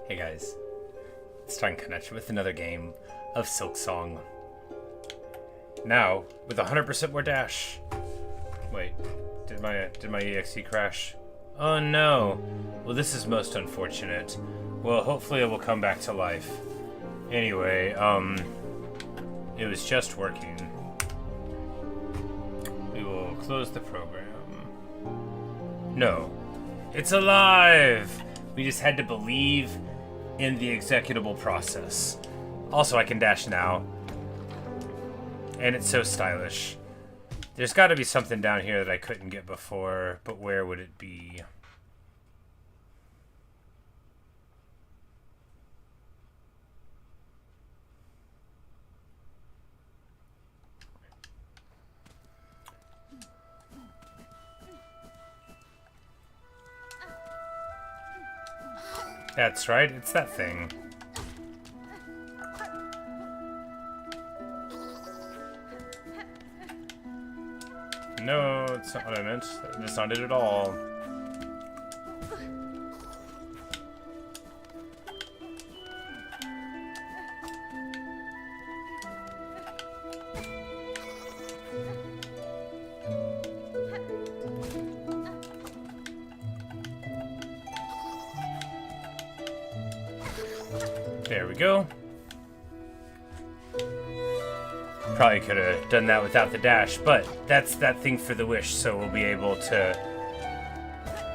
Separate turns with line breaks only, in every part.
Hey guys, it's time connection with another game of Silksong. Now, with 100% more dash. Wait, did my EXE crash? Oh no. Well, this is most unfortunate. Well, hopefully it will come back to life. Anyway, it was just working. We will close the program. No, it's alive! We just had to believe in the executable process. Also, I can dash now. And it's so stylish. There's got to be something down here that I couldn't get before, but where would it be? That's right, it's that thing. No, it's not what I meant. That's not it at all. There we go. Probably could have done that without the dash, but that's that thing for the wish, so we'll be able to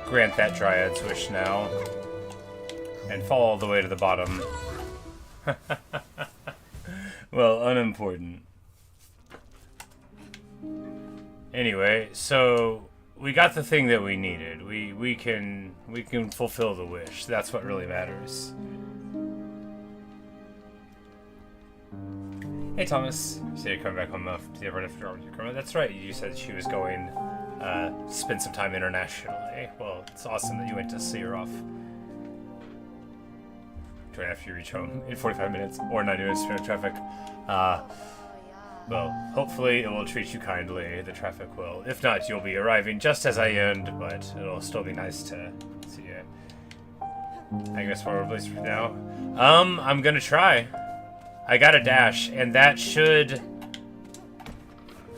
grant that Dryad's wish now. And fall all the way to the bottom. Well, unimportant. Anyway, so we got the thing that we needed. We can fulfill the wish. That's what really matters. Hey Thomas, so you're coming back home to everyone after. That's right, you said she was going spend some time internationally. Well, it's awesome that you went to see her off. Join after you reach home in 45 minutes or 90 minutes from traffic. Well, hopefully it will treat you kindly, the traffic will. If not, you'll be arriving just as I end, but it'll still be nice to see you. I guess we're released for now. I'm gonna try. I got a dash, and that should...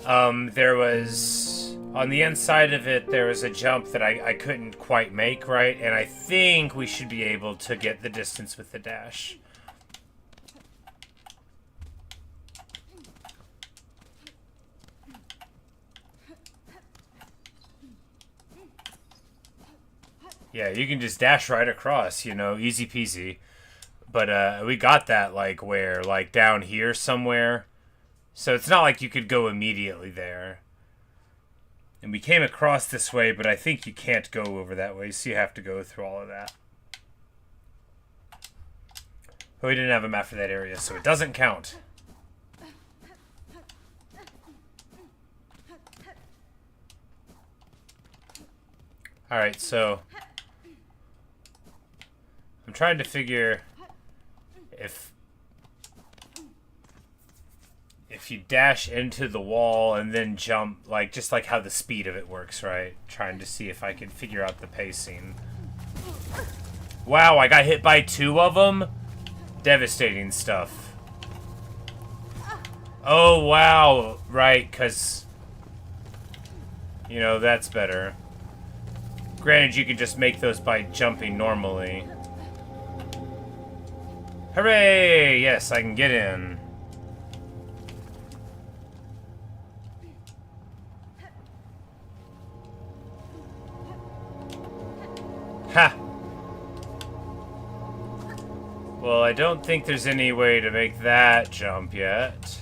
there was... On the inside of it, there was a jump that I couldn't quite make, right? And I think we should be able to get the distance with the dash. Yeah, you can just dash right across, you know, easy peasy. But we got that, like, where? Like, down here somewhere. So it's not like you could go immediately there. And we came across this way, but I think you can't go over that way, so you have to go through all of that. But we didn't have a map for that area, so it doesn't count. Alright, so... I'm trying to figure... If you dash into the wall and then jump, like, just like how the speed of it works, right? Trying to see if I can figure out the pacing. Wow, I got hit by 2 of them? Devastating stuff. Oh, wow. Right, because... You know, that's better. Granted, you can just make those by jumping normally. Hooray! Yes, I can get in. Ha! Well, I don't think there's any way to make that jump yet.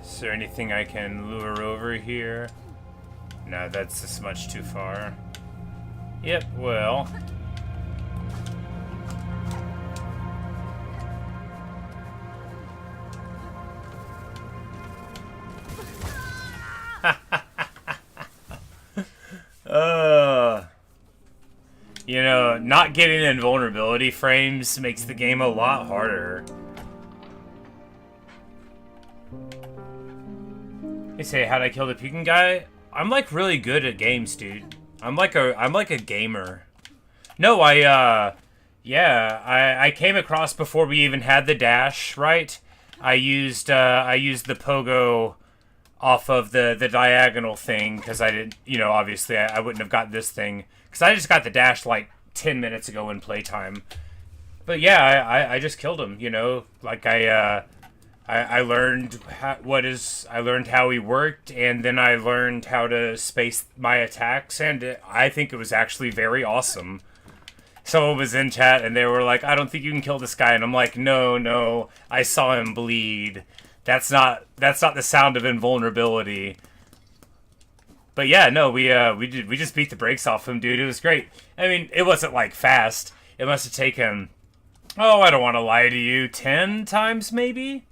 Is there anything I can lure over here? No, that's just much too far. Yep, well... You know, not getting invulnerability frames makes the game a lot harder. They say, how'd I kill the Pekin guy? I'm like really good at games, dude. I'm like a gamer. No, yeah, I came across before we even had the dash, right? I used the pogo off of the diagonal thing because I didn't, obviously I wouldn't have got this thing because I just got the dash like 10 minutes ago in playtime. But yeah, I just killed him, like I learned I learned how he worked, and then I learned how to space my attacks, and I think it was actually very awesome. Someone was in chat and they were like, "I don't think you can kill this guy," and I'm like, "No, no, I saw him bleed. That's not the sound of invulnerability." But yeah, no, we just beat the brakes off him, dude. It was great. I mean, it wasn't like fast. It must have taken, oh, I don't want to lie to you, 10 times maybe.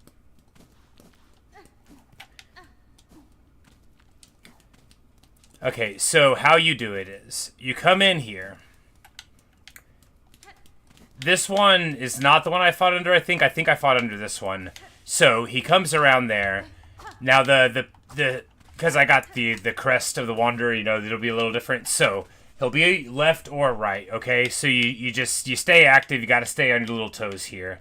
Okay, so how you do it is you come in here. This one is not the one I fought under, I think I fought under this one. So he comes around there. Now the because I got the crest of the Wanderer, it'll be a little different. So he'll be left or right, okay? So you stay active, you gotta stay on your little toes here.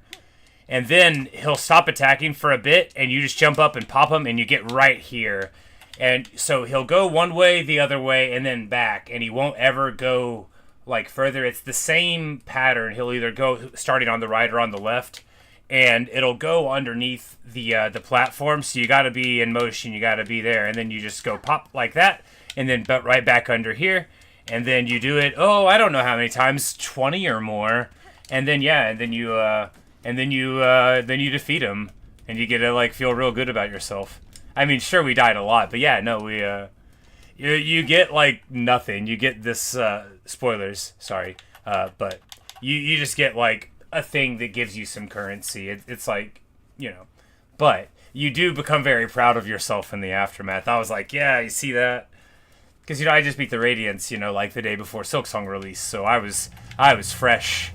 And then he'll stop attacking for a bit, and you just jump up and pop him, and you get right here. And so he'll go one way, the other way, and then back, and he won't ever go like further. It's the same pattern. He'll either go starting on the right or on the left, and it'll go underneath the platform. So you got to be in motion. You got to be there, and then you just go pop like that, and then right back under here, and then you do it. Oh, I don't know how many times, 20 or more, and then yeah, and then you defeat him, and you get to like feel real good about yourself. I mean, sure, we died a lot, but yeah, no, you get like nothing. You get this spoilers, sorry, but you just get like a thing that gives you some currency. It's like, but you do become very proud of yourself in the aftermath. I was like, yeah, you see that? Because I just beat the Radiance, like the day before Silksong release, so I was fresh.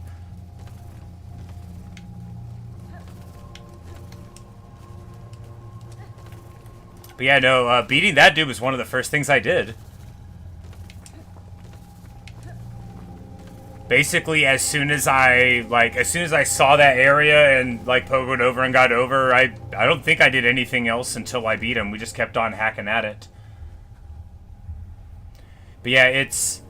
But yeah, no, beating that dude was one of the first things I did. Basically, as soon as I saw that area and like pogoed over and got over, I don't think I did anything else until I beat him. We just kept on hacking at it. But yeah, it's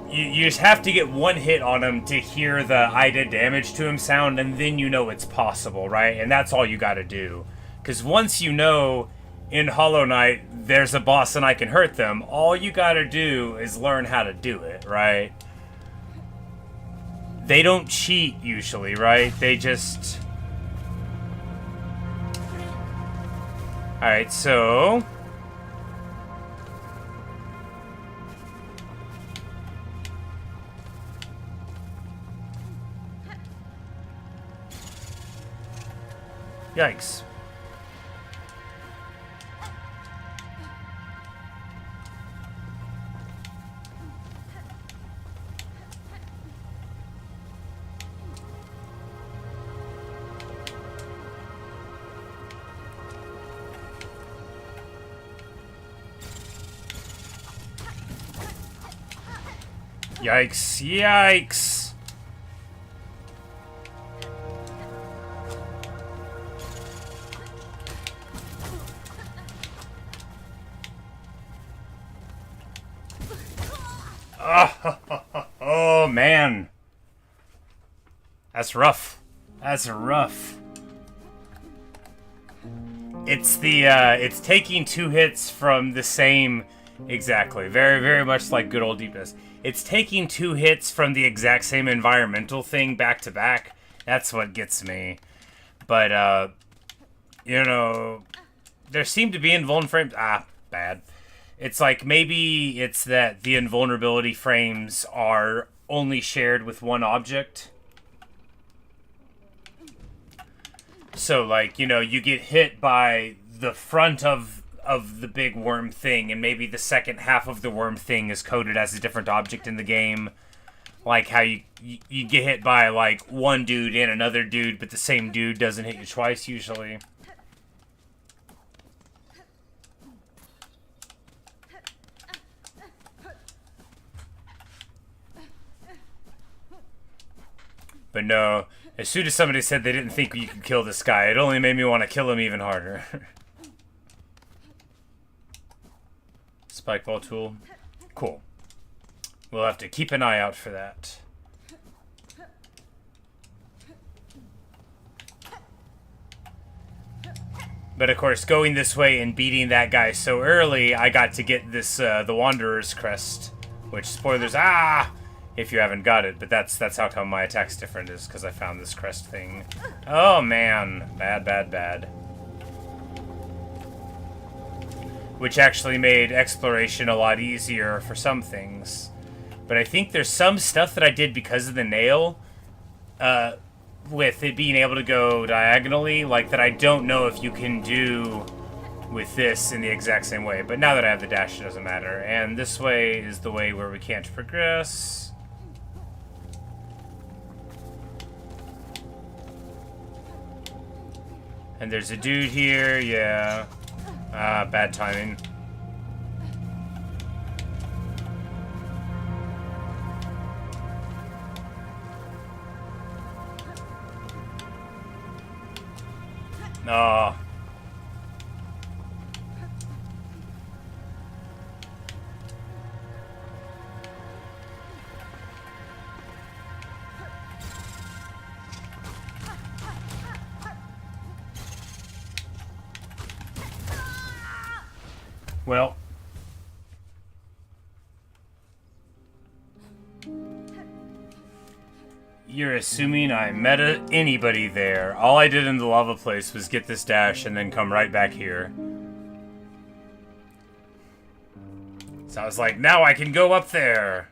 you just have to get one hit on him to hear the "I did damage to him" sound, and then you know it's possible, right? And that's all you got to do. Because once you know in Hollow Knight there's a boss and I can hurt them, all you gotta do is learn how to do it, right? They don't cheat usually, right? They just... Alright, so... Yikes. Yikes, yikes. Oh, man. That's rough. That's rough. It's it's taking 2 hits from the same... Exactly. Very, very much like good old Deepness. It's taking 2 hits from the exact same environmental thing back to back. That's what gets me. But, there seem to be invuln frames. Ah, bad. It's like maybe it's that the invulnerability frames are only shared with one object. So, like, you get hit by the front of the big worm thing, and maybe the second half of the worm thing is coded as a different object in the game. Like how you get hit by, like, one dude and another dude, but the same dude doesn't hit you twice, usually. But no, as soon as somebody said they didn't think you could kill this guy, it only made me want to kill him even harder. Spike ball tool. Cool. We'll have to keep an eye out for that. But of course, going this way and beating that guy so early, I got to get this, the Wanderer's Crest. Which, spoilers, if you haven't got it. But that's how come my attack's different, is because I found this crest thing. Oh, man. Bad, bad, bad. Which actually made exploration a lot easier for some things. But I think there's some stuff that I did because of the nail, with it being able to go diagonally, like, that I don't know if you can do with this in the exact same way. But now that I have the dash, it doesn't matter. And this way is the way where we can't progress. And there's a dude here, yeah. Bad timing. No. Well. You're assuming I met anybody there. All I did in the lava place was get this dash and then come right back here. So I was like, now I can go up there.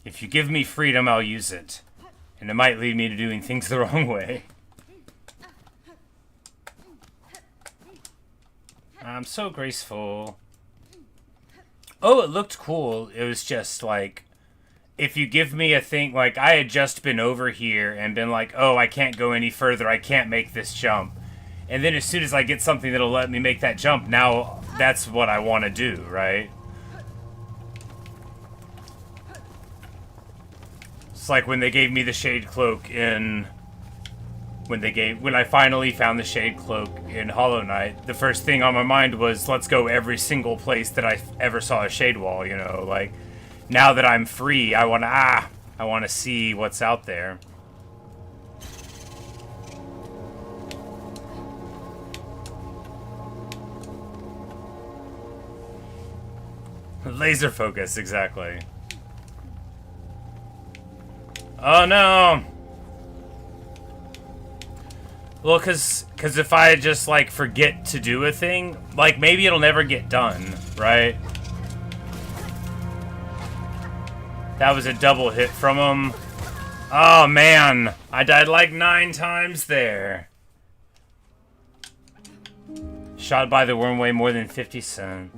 If you give me freedom, I'll use it. And it might lead me to doing things the wrong way. I'm so graceful. Oh, it looked cool. It was just like, if you give me a thing, like I had just been over here and been like, oh, I can't go any further. I can't make this jump. And then as soon as I get something that'll let me make that jump, now that's what I want to do, right? It's like when they gave me the Shade Cloak in... When I finally found the Shade Cloak in Hollow Knight, the first thing on my mind was, let's go every single place that I ever saw a Shade Wall, you know, like, now that I'm free, I want to see what's out there. Laser focus, exactly. Oh no! Well, cause if I just, like, forget to do a thing, like, maybe it'll never get done, right? That was a double hit from him. Oh, man. I died, like, 9 times there. Shot by the worm weigh more than 50 cents.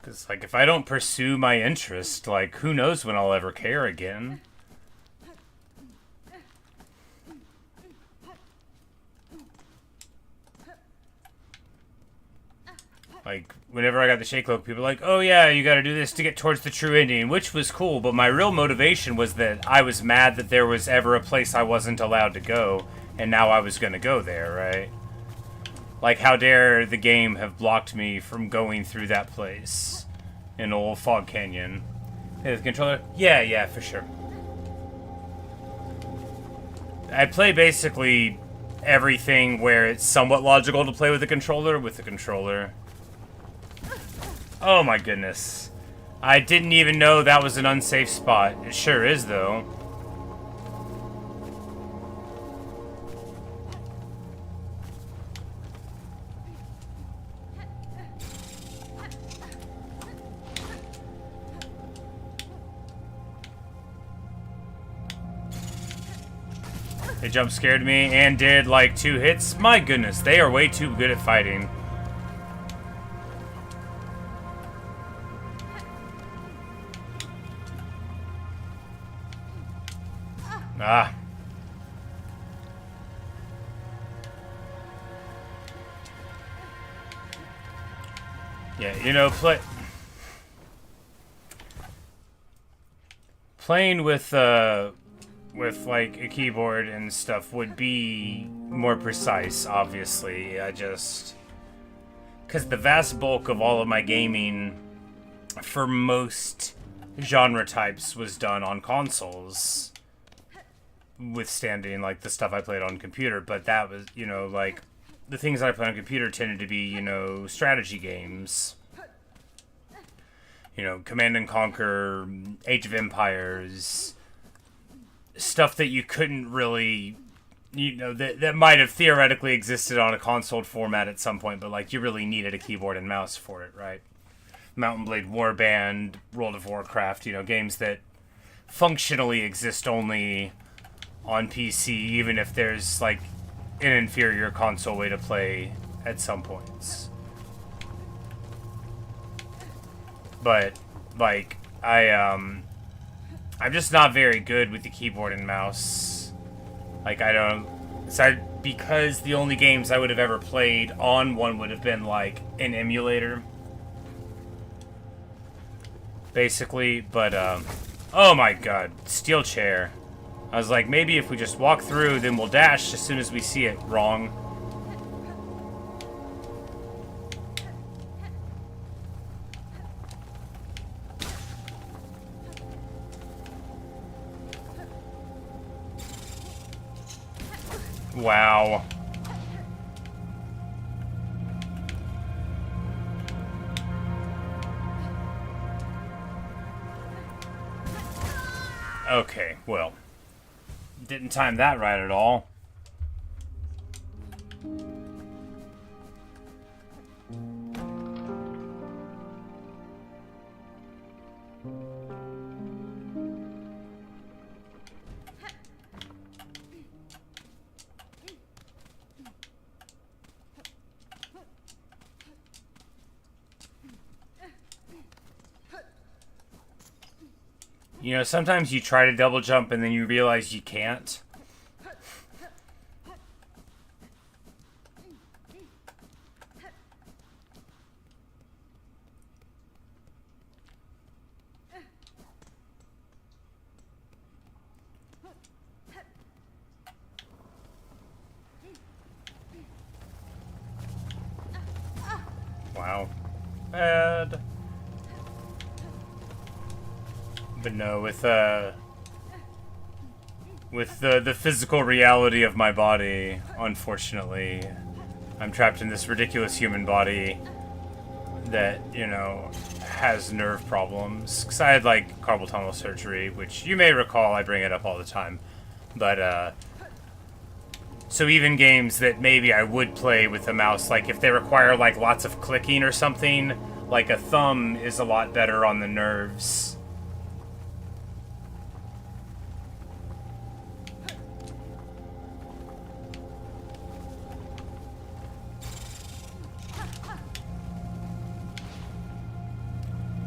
Because, like, if I don't pursue my interest, like, who knows when I'll ever care again. Like, whenever I got the Shade Cloak, people were like, oh yeah, you gotta do this to get towards the true ending, which was cool, but my real motivation was that I was mad that there was ever a place I wasn't allowed to go, and now I was gonna go there, right? Like, how dare the game have blocked me from going through that place in Old Fog Canyon. Hey, the controller? Yeah, for sure. I play basically everything where it's somewhat logical to play with the controller. Oh my goodness. I didn't even know that was an unsafe spot. It sure is, though. They jump scared me and did like 2 hits. My goodness, they are way too good at fighting. Ah. Yeah, you know, playing with like a keyboard and stuff would be more precise, obviously. Because the vast bulk of all of my gaming for most genre types was done on consoles, withstanding like the stuff I played on computer. But that was, you know, like the things I played on computer tended to be, you know, strategy games. You know, Command and Conquer, Age of Empires, stuff that you couldn't really, you know, that might have theoretically existed on a console format at some point, but like you really needed a keyboard and mouse for it, right? Mountain Blade Warband, World of Warcraft, you know, games that functionally exist only on PC, even if there's like an inferior console way to play at some points. But like I'm just not very good with the keyboard and mouse. Like I don't, because the only games I would have ever played on one would have been like an emulator, basically. But oh my god, steel chair. I was like, maybe if we just walk through, then we'll dash as soon as we see it. Wrong. Wow. Okay, well. Didn't time that right at all. You know, sometimes you try to double jump and then you realize you can't. Wow. Bad. But no, with the physical reality of my body, unfortunately, I'm trapped in this ridiculous human body that, you know, has nerve problems. Because I had, like, carpal tunnel surgery, which you may recall, I bring it up all the time. But, so even games that maybe I would play with a mouse, like, if they require, like, lots of clicking or something, like, a thumb is a lot better on the nerves.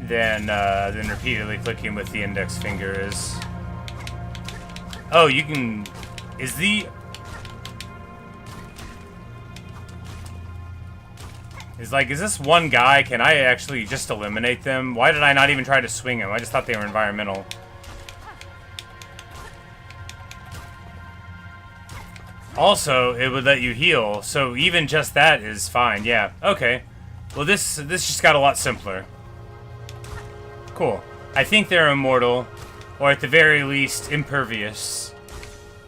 Then repeatedly clicking with the index finger is... Oh, you can... Is this one guy? Can I actually just eliminate them? Why did I not even try to swing him? I just thought they were environmental. Also, it would let you heal, so even just that is fine. Yeah, okay. Well, this just got a lot simpler. Cool. I think they're immortal, or at the very least, impervious.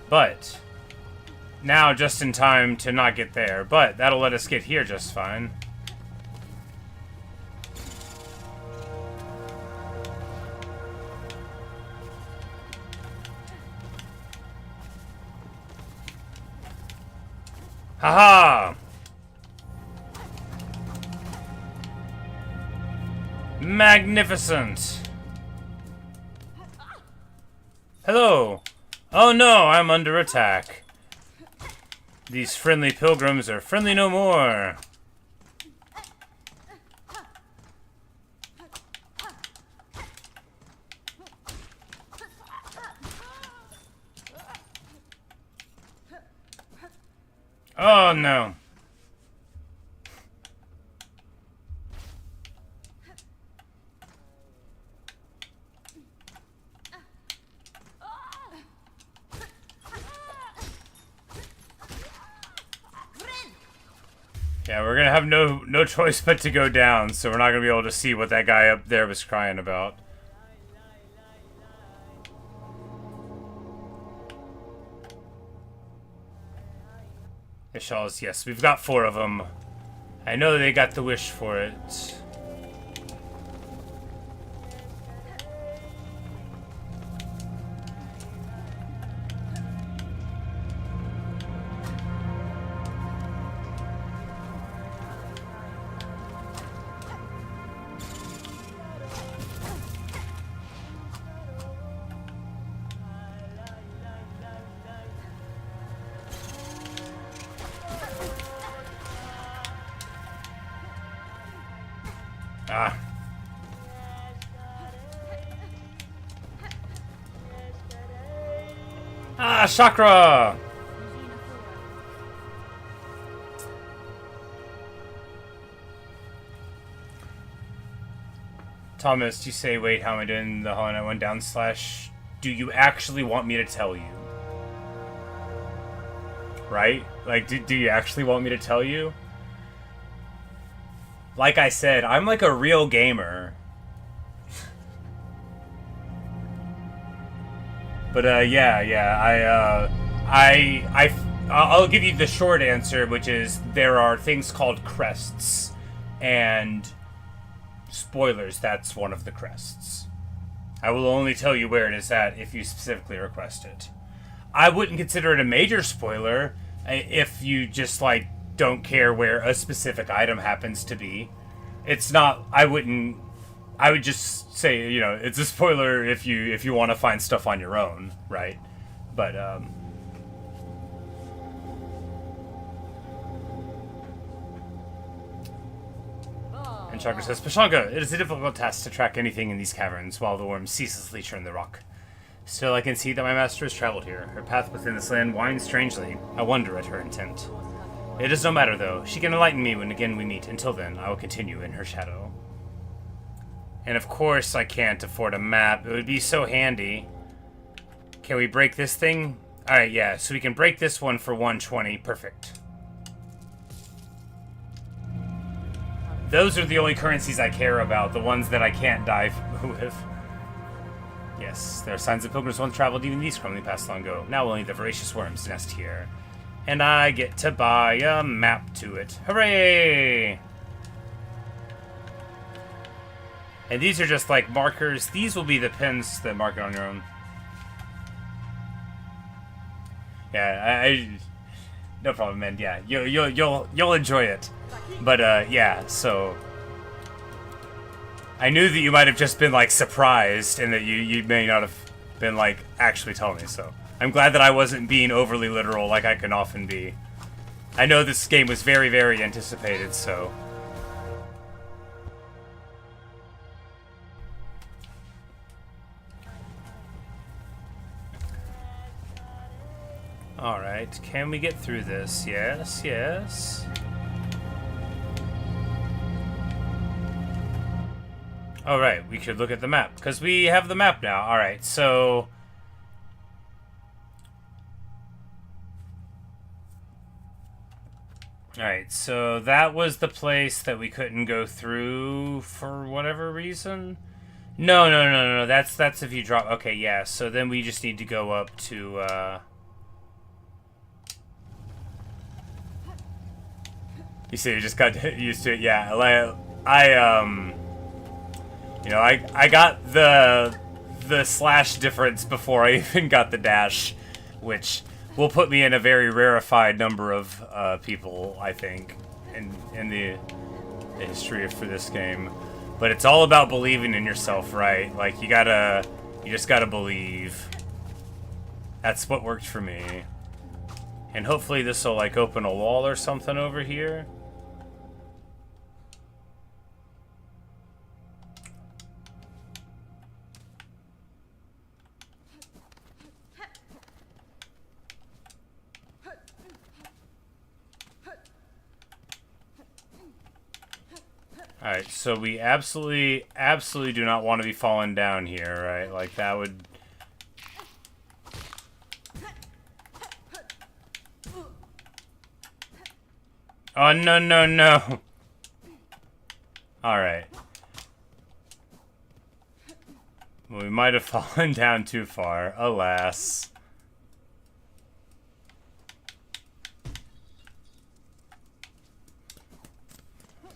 But, now just in time to not get there. But, that'll let us get here just fine. Haha! Magnificent! Hello! Oh no, I'm under attack. These friendly pilgrims are friendly no more. Oh no. Yeah, we're gonna have no choice but to go down, so we're not gonna be able to see what that guy up there was crying about. Ishals, yes, we've got 4 of them. I know they got the wish for it. Chakra! Thomas, you say, wait, how am I doing the Hollow Knight 1 down slash? Do you actually want me to tell you? Right? Like, do you actually want me to tell you? Like I said, I'm like a real gamer. But I'll give you the short answer, which is there are things called crests, and spoilers, that's one of the crests. I will only tell you where it is at if you specifically request it. I wouldn't consider it a major spoiler if you just like don't care where a specific item happens to be. It's not. I would just say, you know, it's a spoiler if you want to find stuff on your own, right? But and Chakra says, Pashanga, it is a difficult task to track anything in these caverns while the worms ceaselessly churn the rock. Still, I can see that my master has traveled here. Her path within this land winds strangely. I wonder at her intent. It is no matter, though. She can enlighten me when again we meet. Until then, I will continue in her shadow. And of course I can't afford a map. It would be so handy. Can we break this thing? Alright, yeah, so we can break this one for 120. Perfect. Those are the only currencies I care about, the ones that I can't die with. Yes, there are signs that pilgrims once traveled even these crumbling paths long ago. Now only the voracious worms nest here. And I get to buy a map to it. Hooray! And these are just like markers. These will be the pins that mark it on your own. Yeah, I no problem, man. Yeah, you'll enjoy it. But yeah, so I knew that you might have just been like surprised, and that you may not have been like actually telling me. So I'm glad that I wasn't being overly literal like I can often be. I know this game was very, very anticipated, so. Alright, can we get through this? Yes, yes. Alright, we could look at the map, because we have the map now. Alright, so... Alright, so that was the place that we couldn't go through for whatever reason? No, that's if you drop... Okay, yeah, so then we just need to go up to, You see, you just got used to it. Yeah, you know, I got the slash difference before I even got the dash, which will put me in a very rarefied number of people, I think, in the history for this game. But it's all about believing in yourself, right? Like you just gotta believe. That's what worked for me. And hopefully this will like open a wall or something over here. Alright, so we absolutely do not want to be falling down here, right? Like, that would... Oh, no, no, no! Alright. Well, we might have fallen down too far, alas.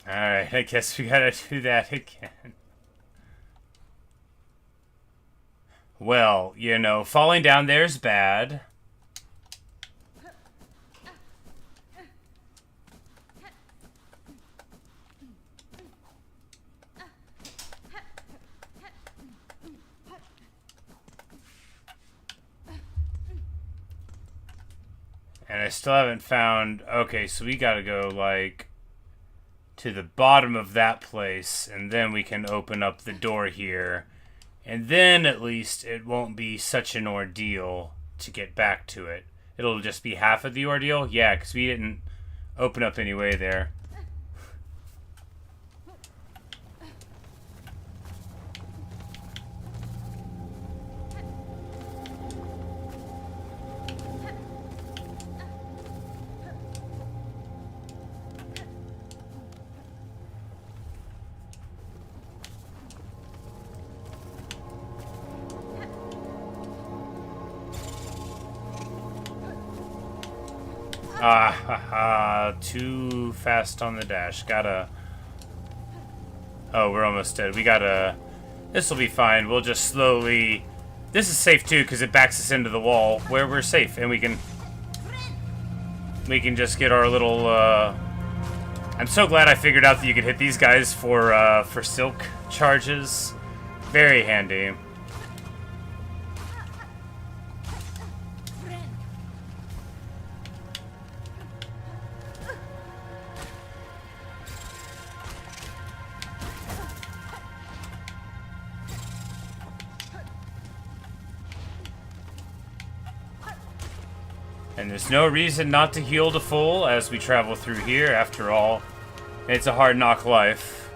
Alright, I guess we gotta do that again. Well, you know, falling down there's bad. And I still haven't found... Okay, so we gotta go, like, to the bottom of that place, and then we can open up the door here. And then, at least, it won't be such an ordeal to get back to it. It'll just be half of the ordeal? Yeah, because we didn't open up any way there. Too fast on the dash. Gotta... Oh, we're almost dead. We gotta... This'll be fine. We'll just slowly... This is safe too, because it backs us into the wall, where we're safe, and we can just get our little, I'm so glad I figured out that you could hit these guys for silk charges. Very handy. And there's no reason not to heal to full as we travel through here. After all, it's a hard knock life.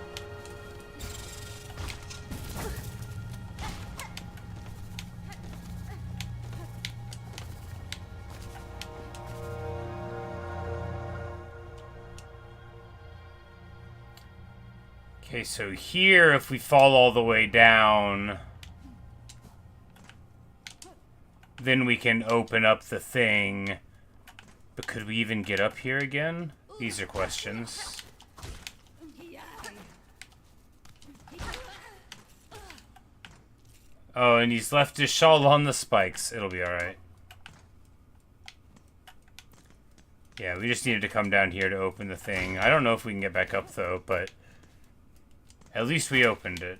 Okay, so here, if we fall all the way down... Then we can open up the thing. But could we even get up here again? These are questions. Oh, and he's left his shawl on the spikes. It'll be alright. Yeah, we just needed to come down here to open the thing. I don't know if we can get back up, though, but... At least we opened it.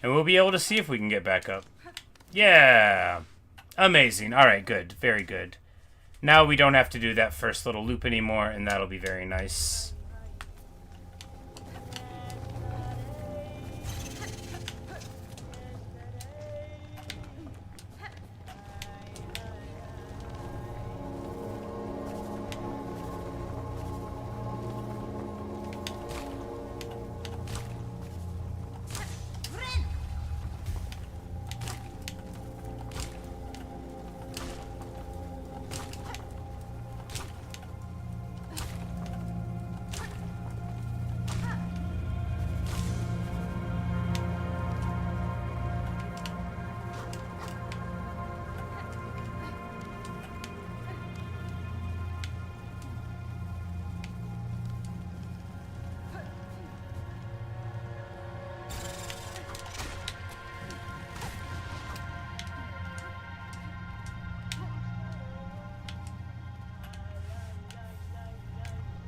And we'll be able to see if we can get back up. Yeah! Amazing. Alright, good. Very good. Now we don't have to do that first little loop anymore, and that'll be very nice.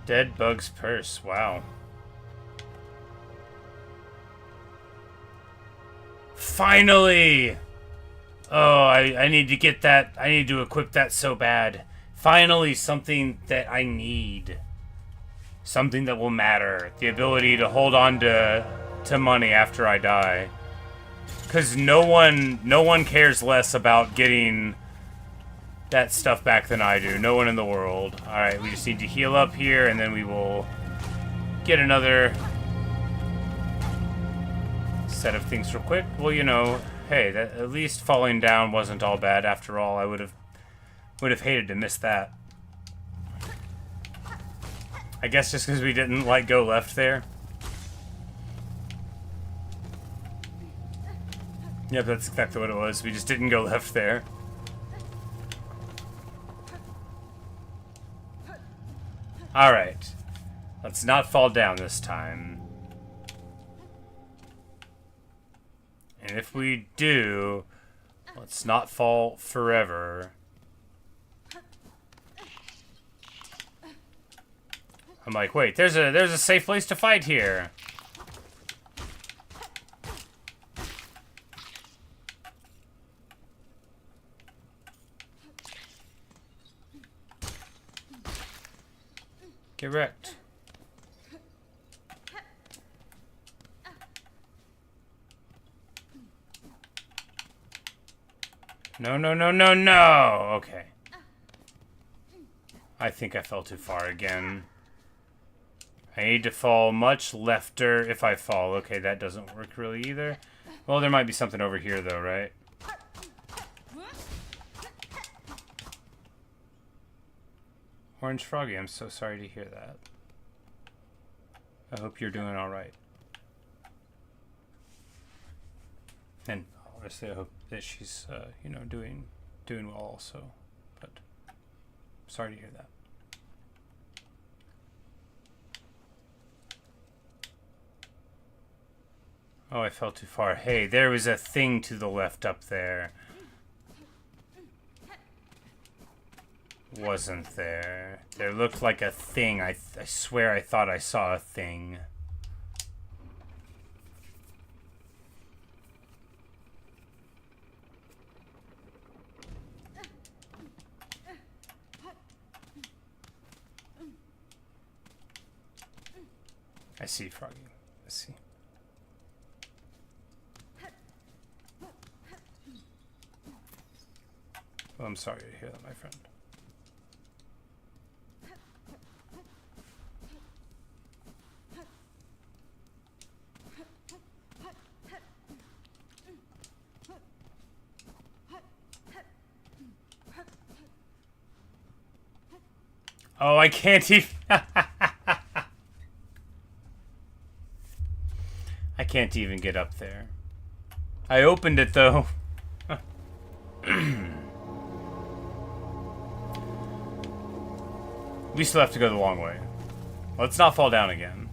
Dead Bug's Purse. Wow. Finally! Oh, I need to get that. I need to equip that so bad. Finally, something that I need. Something that will matter. The ability to hold on to money after I die. Because no one cares less about getting that stuff back than I do. No one in the world. Alright, we just need to heal up here, and then we will get another set of things real quick. Well, you know, hey, that, at least falling down wasn't all bad after all. I would have hated to miss that. I guess just because we didn't, like, go left there. Yep, that's exactly what it was. We just didn't go left there. Alright. Let's not fall down this time. And if we do, let's not fall forever. I'm like, wait, there's a safe place to fight here. Get wrecked. No, no, no, no, no! Okay. I think I fell too far again. I need to fall much lefter if I fall. Okay, that doesn't work really either. Well, there might be something over here, though, right? Orange Froggy, I'm so sorry to hear that. I hope you're doing alright. And obviously I hope that she's, you know, doing well also. But sorry to hear that. Oh, I fell too far. Hey, there was a thing to the left up there. Wasn't there? There looked like a thing. I swear I thought I saw a thing. I see, Froggy. I see. Well, I'm sorry to hear that, my friend. Oh, I can't even... I can't even get up there. I opened it, though. We still have to go the long way. Let's not fall down again.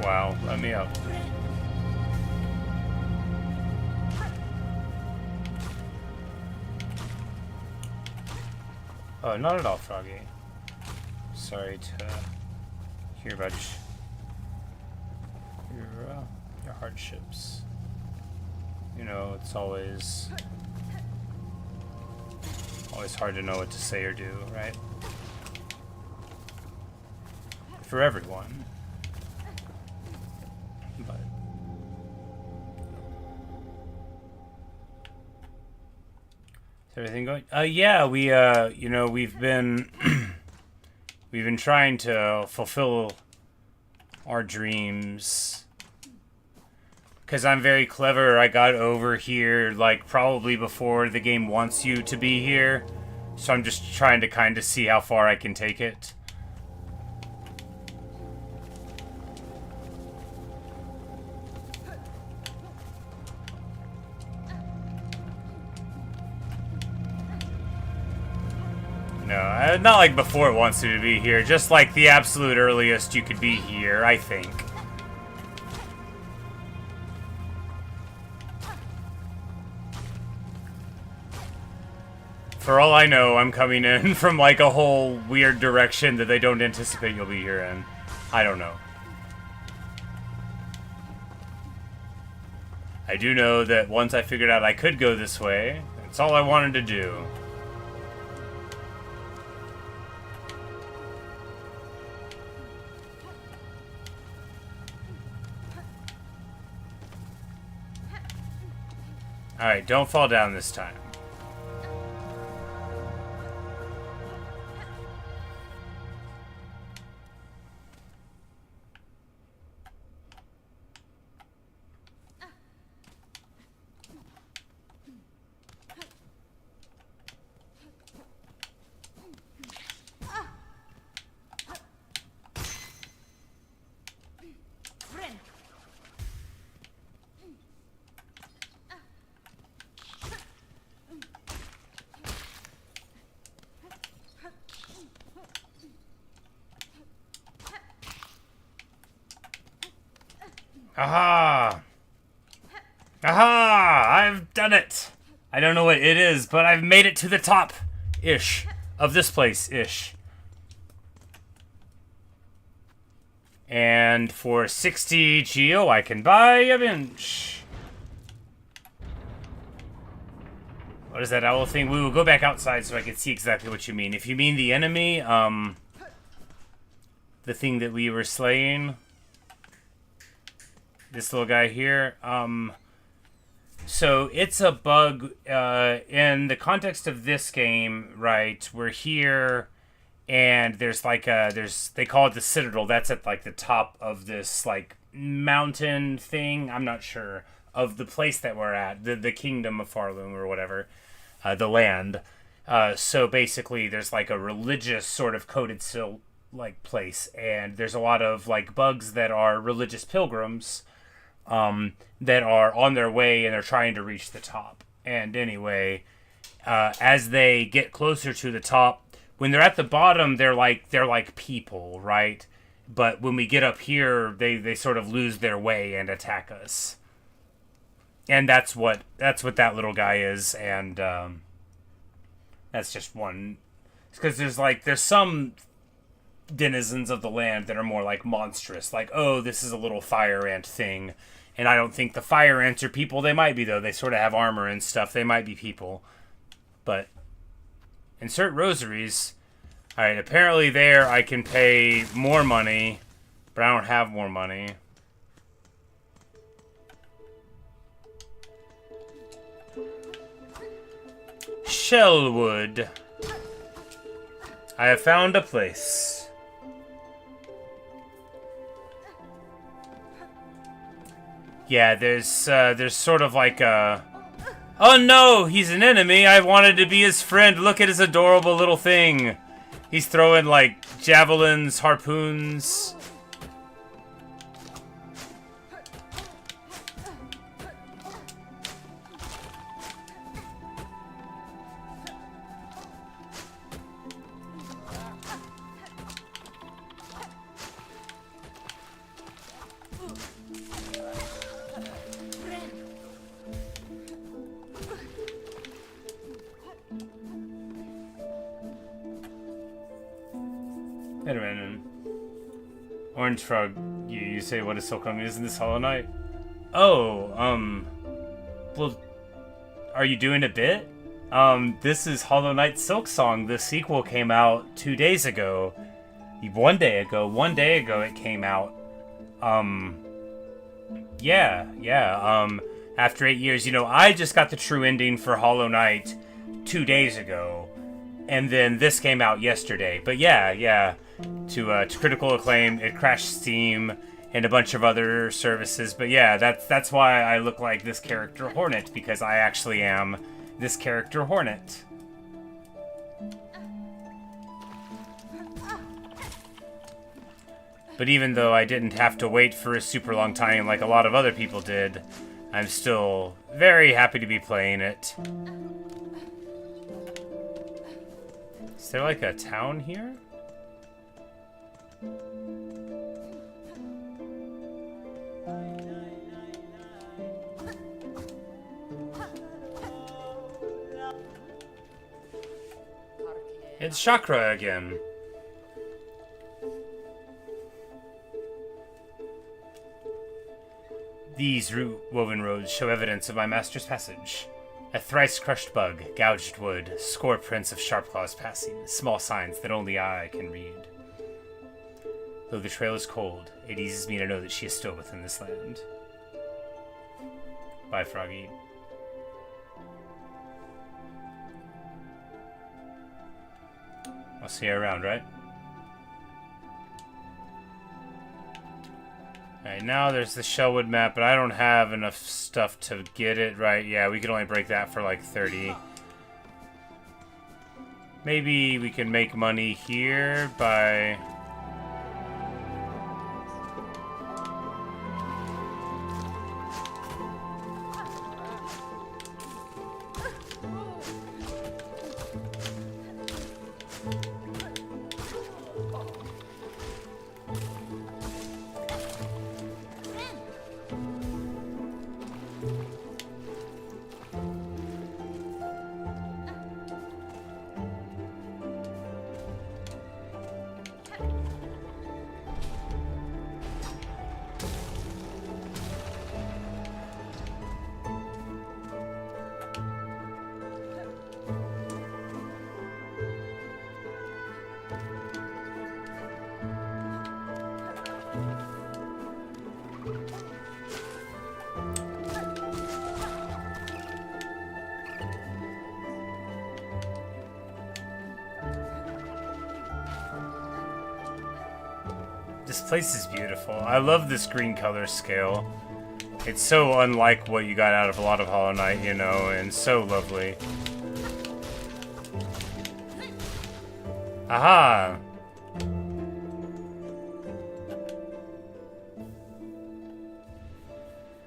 Wow, let me up. Oh, not at all, Froggy. Sorry to hear about your hardships. You know, it's always hard to know what to say or do, right? for everyone. But is everything going? Yeah, we you know, we've been we've been trying to fulfill our dreams. Because I'm very clever, I got over here, like, probably before the game wants you to be here. So I'm just trying to kind of see how far I can take it. No, not like before it wants you to be here. Just like the absolute earliest you could be here, I think. For all I know, I'm coming in from like a whole weird direction that they don't anticipate you'll be here in. I don't know. I do know that once I figured out I could go this way, that's all I wanted to do. Alright, don't fall down this time. Aha! Aha! I've done it! I don't know what it is, but I've made it to the top-ish of this place-ish. And for 60 geo, I can buy a bench. What is that owl thing? We will go back outside so I can see exactly what you mean. If you mean the enemy, the thing that we were slaying... This little guy here. So it's a bug in the context of this game, right? We're here, and there's like they call it the Citadel. That's at like the top of this like mountain thing. I'm not sure of the place that we're at, the Kingdom of Farloom or whatever, the land. So basically, there's like a religious sort of coded like place, and there's a lot of like bugs that are religious pilgrims. That are on their way and they're trying to reach the top. And anyway, as they get closer to the top, when they're at the bottom, they're like people, right? But when we get up here, they sort of lose their way and attack us. And that's what that little guy is. And that's just one. Because there's some denizens of the land that are more like monstrous, like, oh, this is a little fire ant thing. And I don't think the fire ants are people. They might be, though. They sort of have armor and stuff. They might be people. But insert rosaries. Alright, apparently there I can pay more money, but I don't have more money. Shellwood. I have found a place. Yeah, there's sort of like a... Oh no, he's an enemy. I wanted to be his friend. Look at his adorable little thing. He's throwing like javelins, harpoons. Wait a minute. Orange Frog, you say what is Silksong? Isn't this Hollow Knight? Oh, well, are you doing a bit? This is Hollow Knight Silksong. The sequel came out 2 days ago. One day ago it came out. Yeah. After 8 years, I just got the true ending for Hollow Knight 2 days ago, and then this came out yesterday. But yeah, to critical acclaim. It crashed Steam and a bunch of other services. But yeah, that's why I look like this character Hornet, because I actually am this character Hornet. But even though I didn't have to wait for a super long time like a lot of other people did, I'm still very happy to be playing it. Is there like a town here? It's Chakra again. These woven roads show evidence of my master's passage. A thrice-crushed bug, gouged wood, score prints of sharp claws passing, small signs that only I can read. Though the trail is cold, it eases me to know that she is still within this land. Bye, Froggy. I'll see you around, right? Alright, now there's the Shellwood map, but I don't have enough stuff to get it right. Yeah, we could only break that for like 30. Maybe we can make money here by... This place is beautiful. I love this green color scale. It's so unlike what you got out of a lot of Hollow Knight, and so lovely. Aha!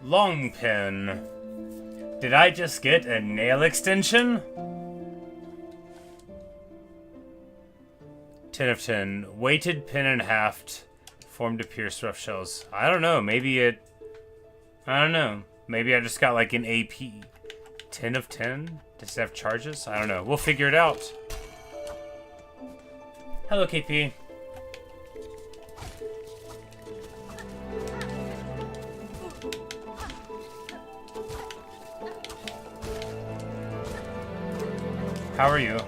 Long pin. Did I just get a nail extension? 10 of 10. Weighted pin and haft. Formed to pierce rough shells. I don't know. Maybe I don't know. Maybe I just got like an AP. 10 of 10? Does it have charges? I don't know. We'll figure it out. Hello, KP. How are you?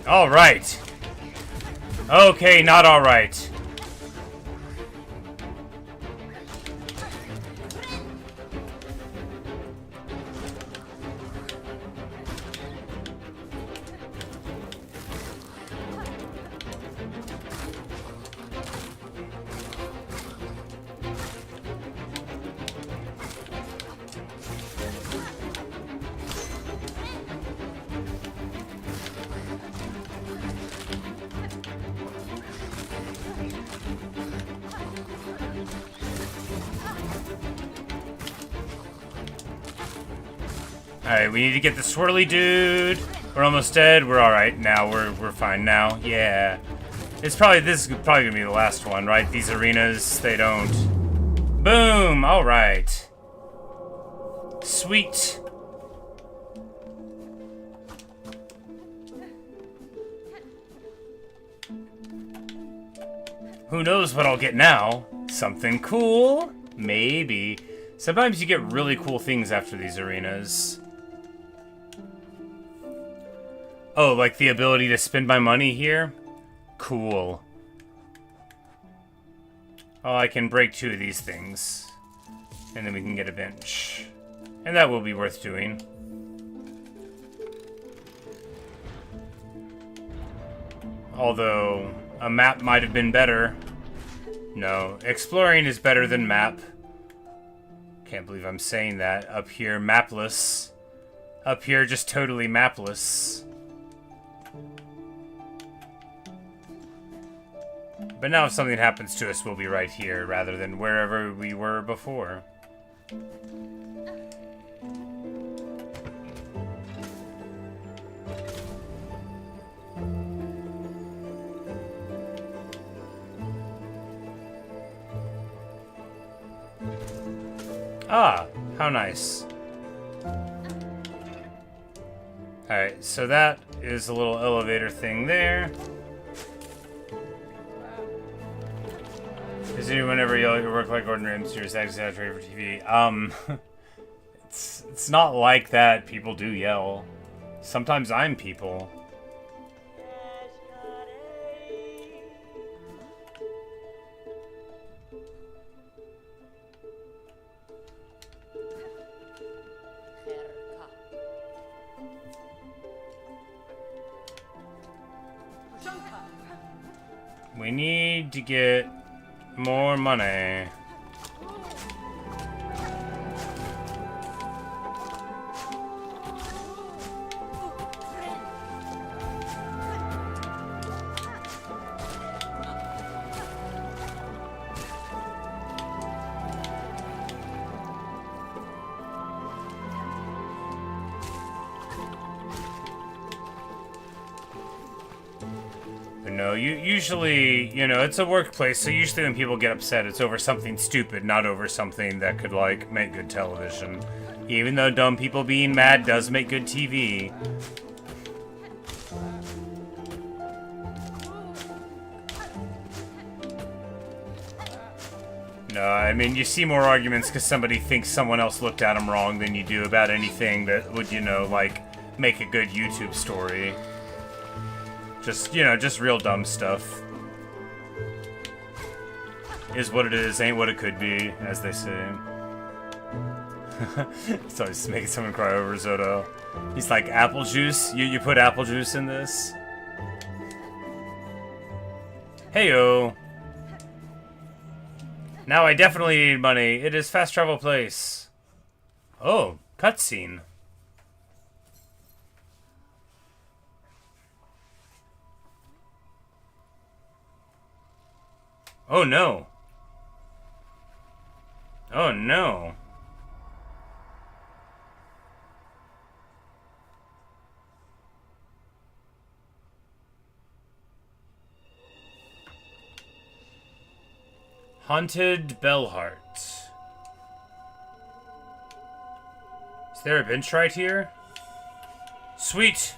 All right. Okay, not all right. Alright, we need to get the swirly dude. We're almost dead. We're alright now. We're fine now. Yeah. This is probably gonna be the last one, right? These arenas, they don't. Boom! Alright. Sweet. Who knows what I'll get now? Something cool? Maybe. Sometimes you get really cool things after these arenas. Oh, like the ability to spend my money here? Cool. Oh, I can break 2 of these things. And then we can get a bench. And that will be worth doing. Although, a map might have been better. No, exploring is better than map. Can't believe I'm saying that. Up here, mapless. Up here, just totally mapless. But now if something happens to us, we'll be right here, rather than wherever we were before. Ah, how nice. Alright, so that is a little elevator thing there. Does anyone ever yell at your work like ordinary MCs or exaggerated for TV? It's not like that. People do yell. Sometimes I'm people. We need to get more money. No, usually, you know, it's a workplace, so usually when people get upset, it's over something stupid, not over something that could, like, make good television. Even though dumb people being mad does make good TV. No, I mean, you see more arguments because somebody thinks someone else looked at them wrong than you do about anything that would, you know, like, make a good YouTube story. Just, you know, just real dumb stuff. Is what it is, ain't what it could be, as they say. It's always making someone cry over risotto. He's like, apple juice? You put apple juice in this? Heyo! Now I definitely need money. It is fast travel place. Oh, cutscene. Oh no. Oh no. Haunted Bellhart. Is there a bench right here? Sweet!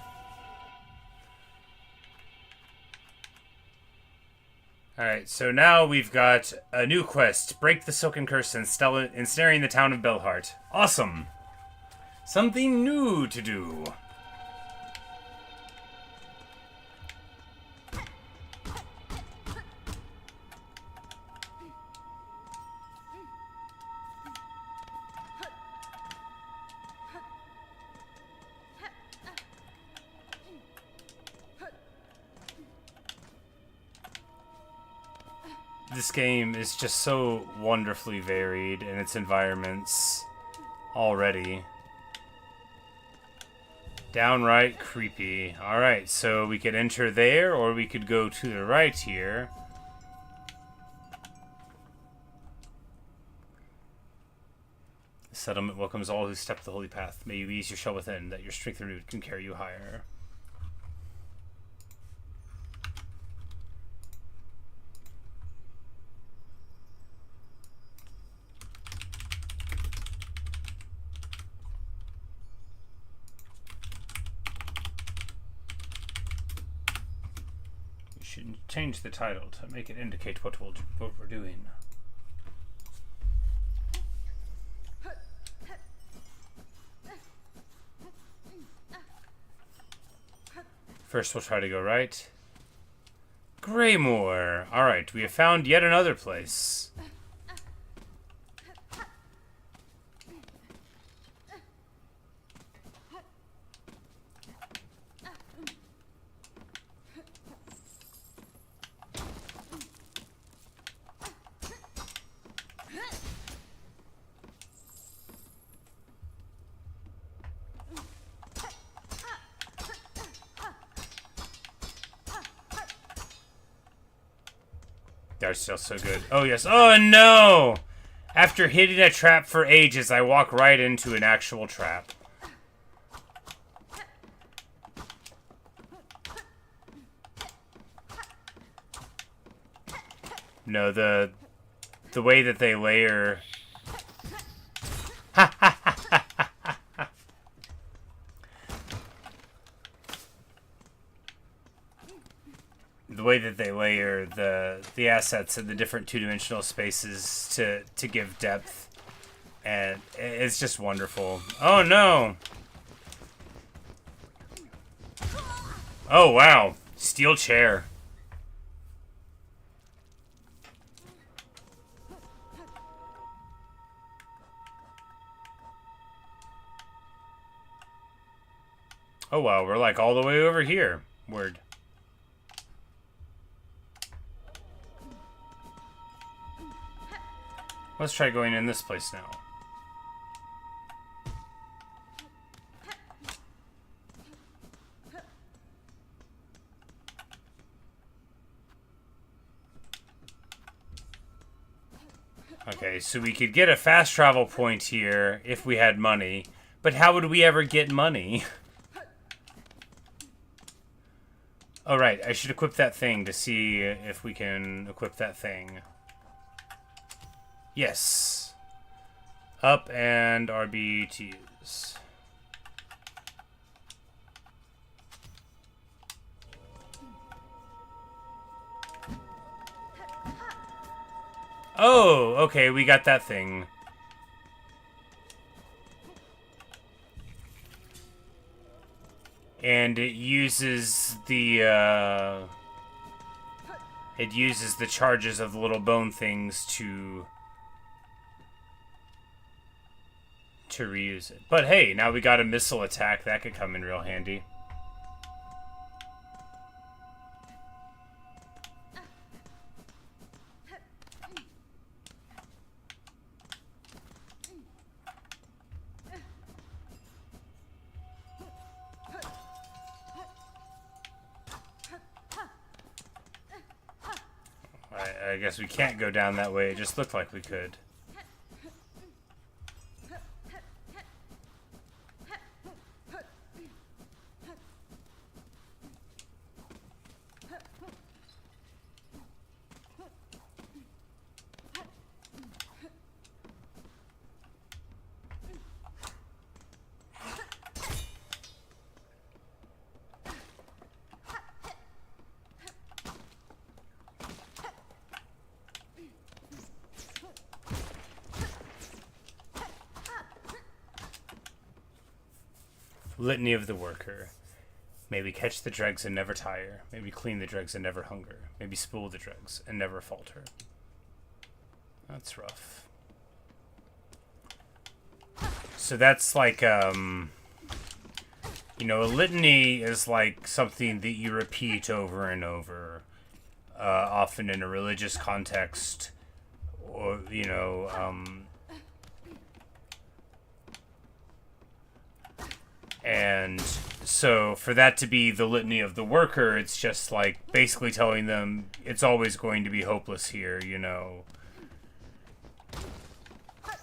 Alright, so now we've got a new quest. Break the Silken Curse and ensnaring the town of Bellhart. Awesome! Something new to do. This game is just so wonderfully varied in its environments already. Downright creepy. Alright, so we could enter there, or we could go to the right here. The settlement welcomes all who step the holy path. May you ease your shell within, that your strength renewed can carry you higher. should change the title to make it indicate what we're doing. First, we'll try to go right. Greymoor! Alright, we have found yet another place. They're still so good. Oh, yes. Oh, no! After hitting a trap for ages, I walk right into an actual trap. No, the way that they layer... The way that they layer the assets in the different two-dimensional spaces to give depth, and it's just wonderful. Oh no! Oh wow! Steel chair. Oh wow, we're like all the way over here. Word. Let's try going in this place now. Okay, so we could get a fast travel point here if we had money. But how would we ever get money? Oh, right. I should equip that thing to see if we can equip that thing. Yes. Up and RB to use. Oh, okay, we got that thing. And it uses the charges of the little bone things to reuse it. But hey, now we got a missile attack. That could come in real handy. I guess we can't go down that way. It just looked like we could. Litany of the worker. May we catch the dregs and never tire. May we clean the dregs and never hunger. May we spool the dregs and never falter. That's rough. So that's like, you know, a litany is like something that you repeat over and over, often in a religious context, or, you know, and so for that to be the litany of the worker, it's just like basically telling them it's always going to be hopeless here, you know.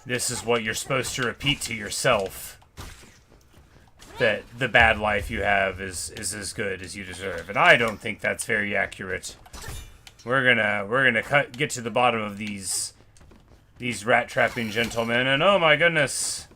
This is what you're supposed to repeat to yourself. That the bad life you have is as good as you deserve. And I don't think that's very accurate. We're gonna get to the bottom of these rat trapping gentlemen, and oh my goodness.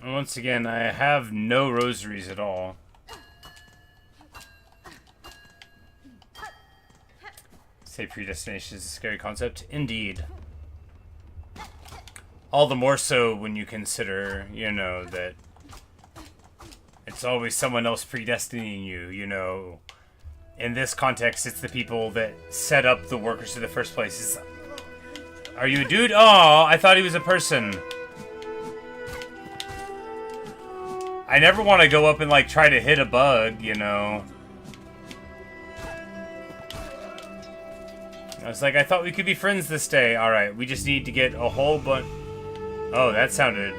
And once again, I have no rosaries at all. Say predestination is a scary concept. Indeed. All the more so when you consider, you know, that it's always someone else predestining you, you know. In this context, it's the people that set up the workers in the first place. Are you a dude? Oh, I thought he was a person. I never want to go up and, like, try to hit a bug, you know. I was like, I thought we could be friends this day. Alright, we just need to get a whole bunch... Oh, that sounded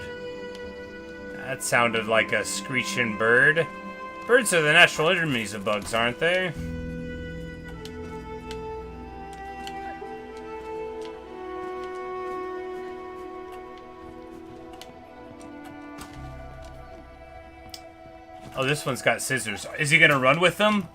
like a screeching bird. Birds are the natural enemies of bugs, aren't they? Oh, this one's got scissors. Is he gonna run with them?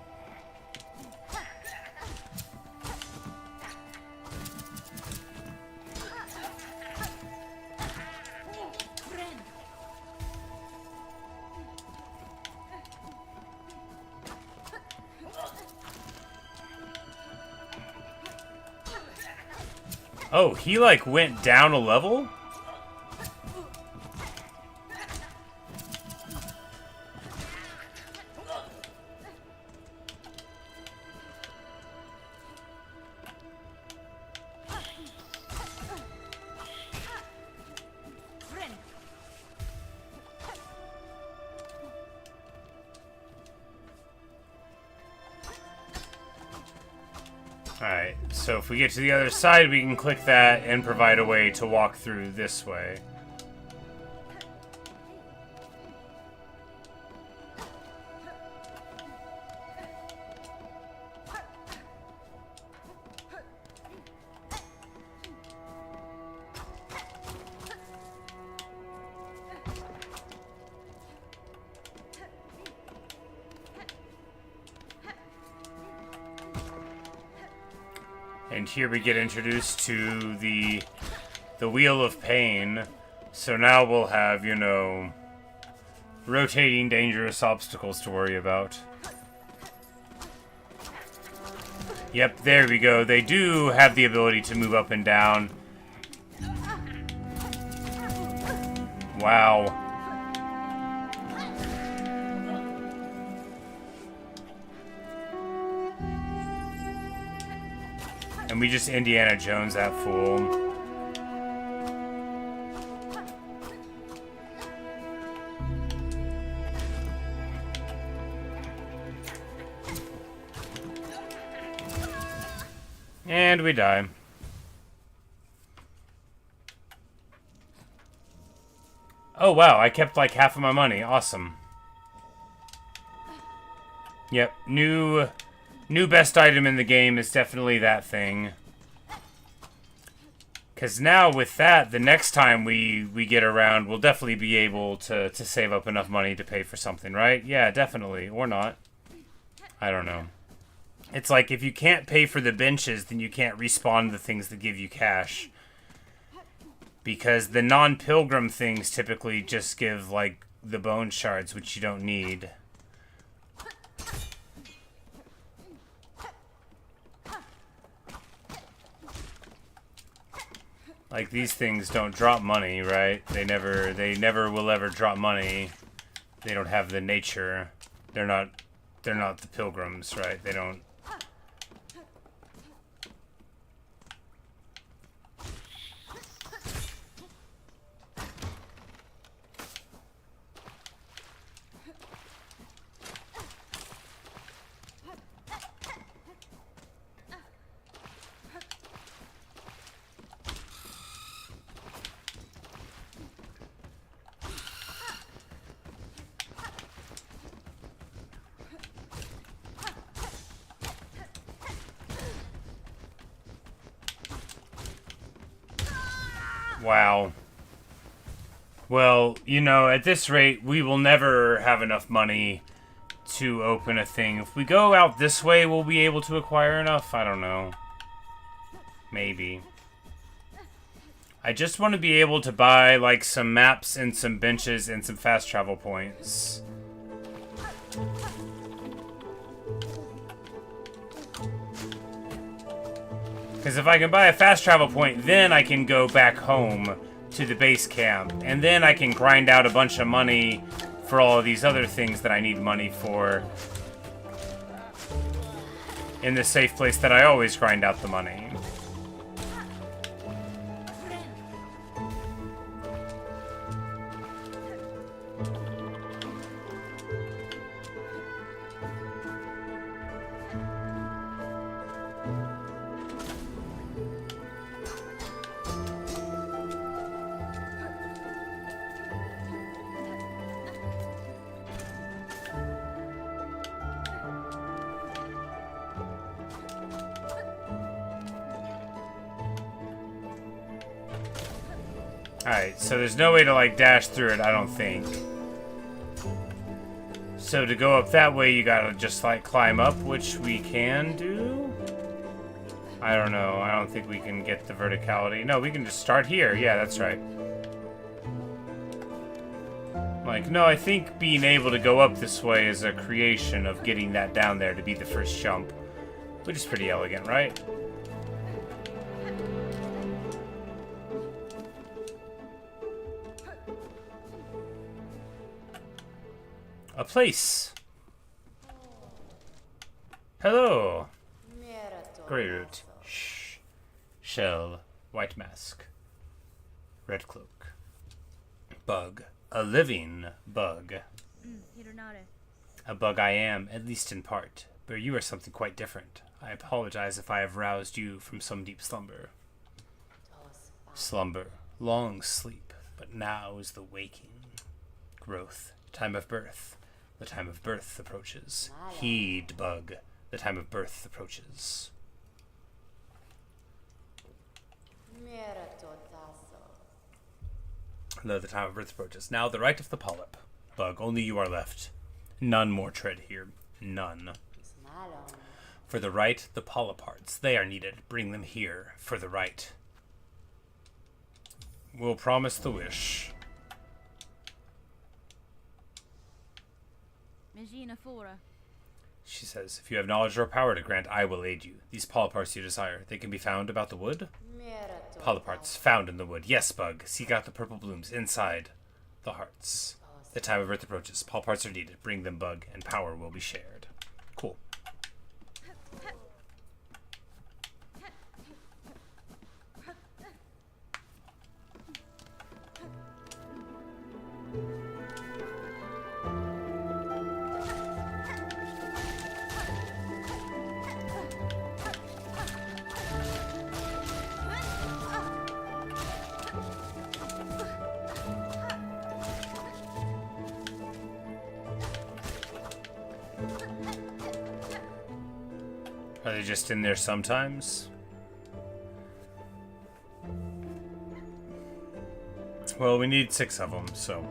Oh, he like went down a level? Alright, so if we get to the other side, we can click that and provide a way to walk through this way. And here we get introduced to the Wheel of Pain. So now we'll have, you know, rotating dangerous obstacles to worry about. Yep, there we go. They do have the ability to move up and down. Wow. And we just Indiana Jones that fool. And we die. Oh wow, I kept like half of my money. Awesome. Yep, new best item in the game is definitely that thing. Because now with that, the next time we get around, we'll definitely be able to save up enough money to pay for something, right? Yeah, definitely. Or not. I don't know. It's like if you can't pay for the benches, then you can't respawn the things that give you cash. Because the non-pilgrim things typically just give, like, the bone shards, which you don't need. Like, these things don't drop money, right? They never will ever drop money. They don't have the nature. They're not the pilgrims, right? They don't... Wow. Well, you know, at this rate, we will never have enough money to open a thing. If we go out this way, we'll be able to acquire enough? I don't know. Maybe. I just want to be able to buy, like, some maps and some benches and some fast travel points. Because if I can buy a fast travel point, then I can go back home to the base camp. And then I can grind out a bunch of money for all of these other things that I need money for. In the safe place that I always grind out the money. Alright, so there's no way to, like, dash through it, I don't think. So to go up that way, you gotta just, like, climb up, which we can do? I don't know. I don't think we can get the verticality. No, we can just start here. Yeah, that's right. Like, no, I think being able to go up this way is a creation of getting that down there to be the first jump. Which is pretty elegant, right? A place. Hello. Greyroot. Shh. Shell. White mask. Red cloak. Bug. A living bug. A bug I am, at least in part. But you are something quite different. I apologize if I have roused you from some deep slumber. Slumber. Long sleep. But now is the waking. Growth. Time of birth. The time of birth approaches. Heed, bug. The time of birth approaches. No, the time of birth approaches. Now the right of the polyp. Bug, only you are left. None more tread here. None. For the right, the polyp hearts. They are needed. Bring them here. For the right. We'll promise the wish. She says, if you have knowledge or power to grant, I will aid you. These polyparts you desire, they can be found about the wood? Polyparts found in the wood. Yes, bug. Seek out the purple blooms inside the hearts. The time of birth approaches. Polyparts are needed. Bring them, bug, and power will be shared. Cool. Are they just in there sometimes? Well, we need 6 of them, so...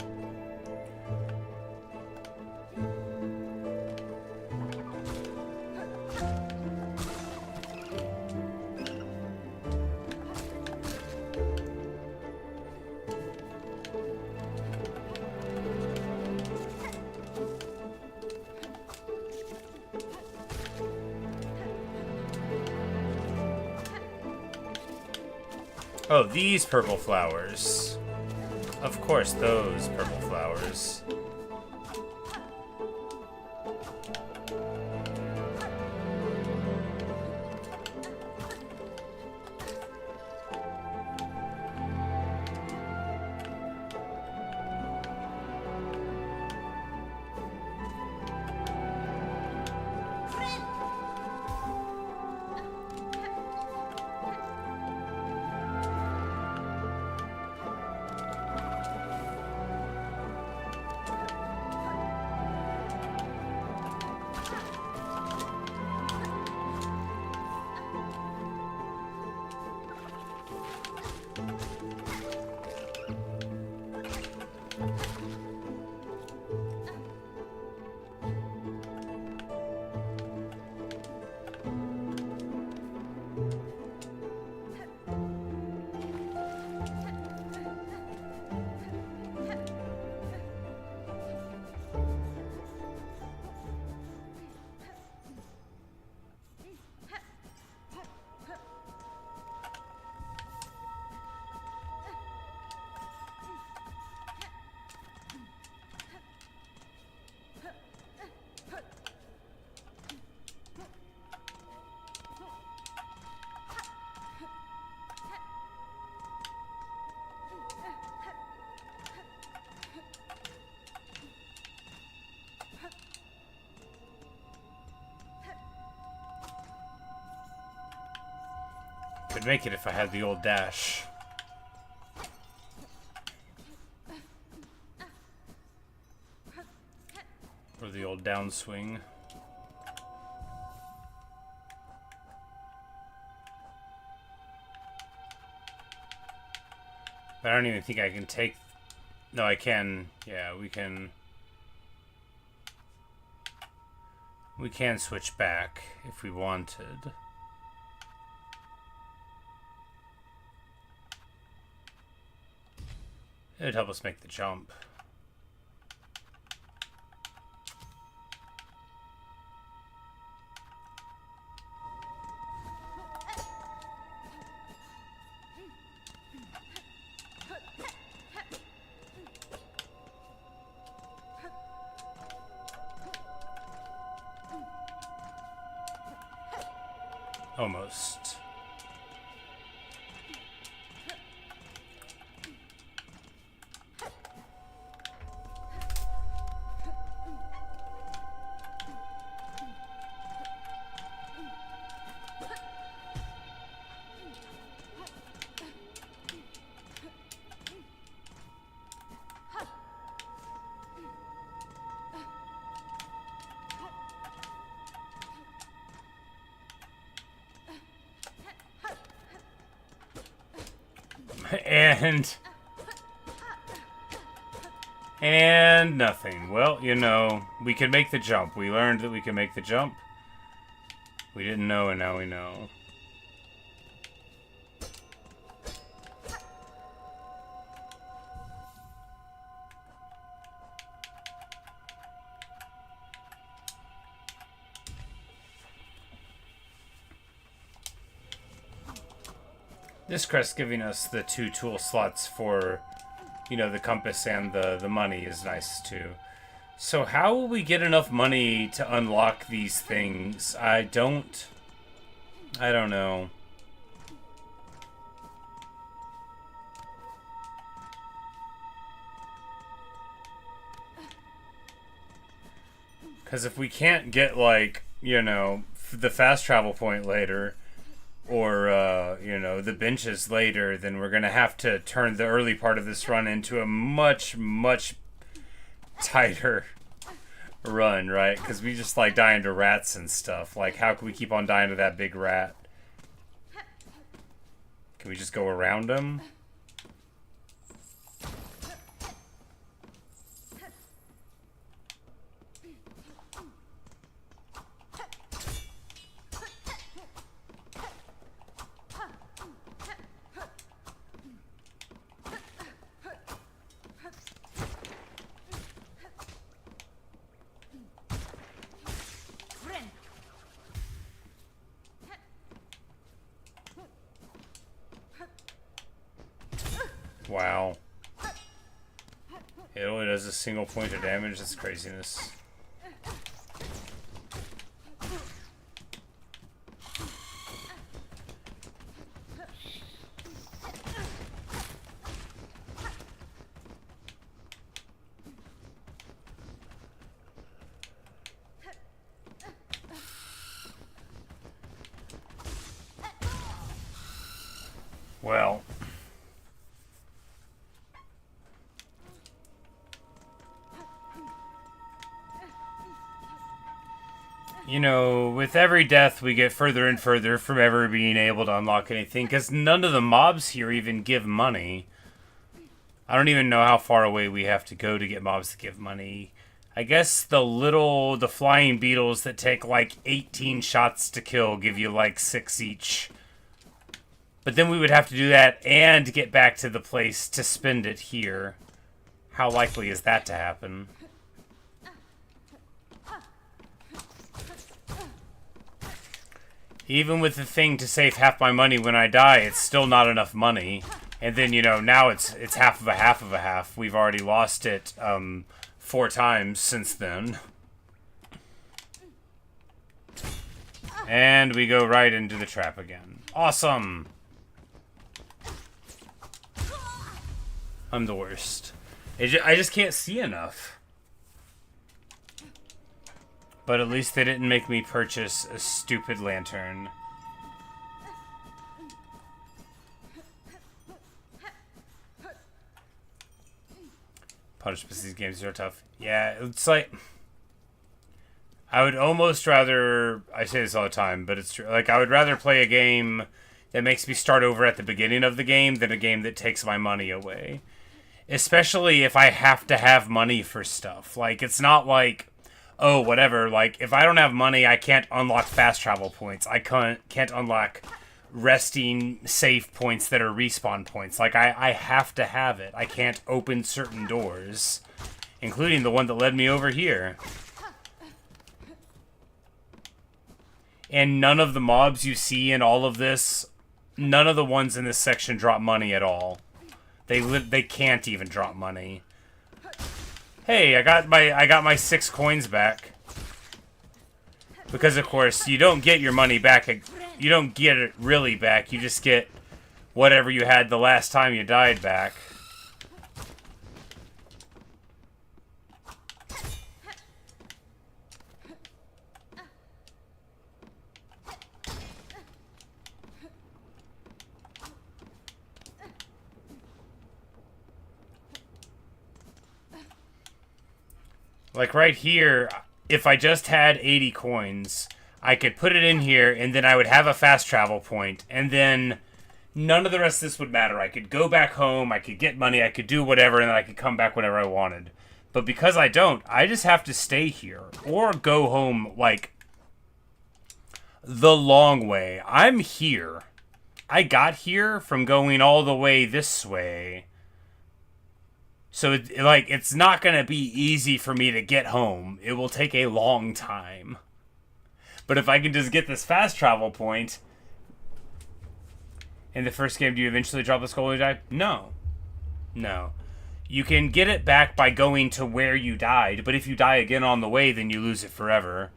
Oh, these purple flowers. Of course, those purple flowers. Could make it if I had the old dash. Or the old downswing. But I don't even think I can take... No, I can. Yeah, we can... We can switch back if we wanted. It'd help us make the jump. Almost. And nothing. Well, you know, we can make the jump. We learned that we can make the jump. We didn't know, and now we know. This crest giving us the 2 tool slots for, you know, the compass and the money is nice too. So how will we get enough money to unlock these things? I don't know. Because if we can't get, like, you know, the fast travel point later, or, you know, the benches later, then we're going to have to turn the early part of this run into a much, much tighter run, right? Because we just, like, dying to rats and stuff. Like, how can we keep on dying to that big rat? Can we just go around him? Wow. It only does a single point of damage. That's craziness. Well. You know, with every death, we get further and further from ever being able to unlock anything, because none of the mobs here even give money. I don't even know how far away we have to go to get mobs to give money. I guess the flying beetles that take like 18 shots to kill give you like 6 each. But then we would have to do that and get back to the place to spend it here. How likely is that to happen? Even with the thing to save half my money when I die, it's still not enough money. And then, you know, now it's half of a half of a half. We've already lost it 4 times since then. And we go right into the trap again. Awesome! I'm the worst. I just can't see enough. But at least they didn't make me purchase a stupid lantern. Punishments these games are tough. Yeah, it's like... I would almost rather... I say this all the time, but it's true. Like, I would rather play a game that makes me start over at the beginning of the game than a game that takes my money away. Especially if I have to have money for stuff. Like, it's not like, oh, whatever. Like, if I don't have money, I can't unlock fast travel points. I can't unlock resting save points that are respawn points. Like, I have to have it. I can't open certain doors, including the one that led me over here. And none of the mobs you see in all of this, none of the ones in this section drop money at all. They can't even drop money. Hey, I got my 6 coins back. Because of course, you don't get your money back. You don't get it really back. You just get whatever you had the last time you died back. Like right here, if I just had 80 coins, I could put it in here, and then I would have a fast travel point, and then none of the rest of this would matter. I could go back home, I could get money, I could do whatever, and then I could come back whenever I wanted. But because I don't, I just have to stay here, or go home, like, the long way. I'm here. I got here from going all the way this way. So, it's not going to be easy for me to get home. It will take a long time. But if I can just get this fast travel point... In the first game, do you eventually drop the skull when you die? No. No. You can get it back by going to where you died, but if you die again on the way, then you lose it forever.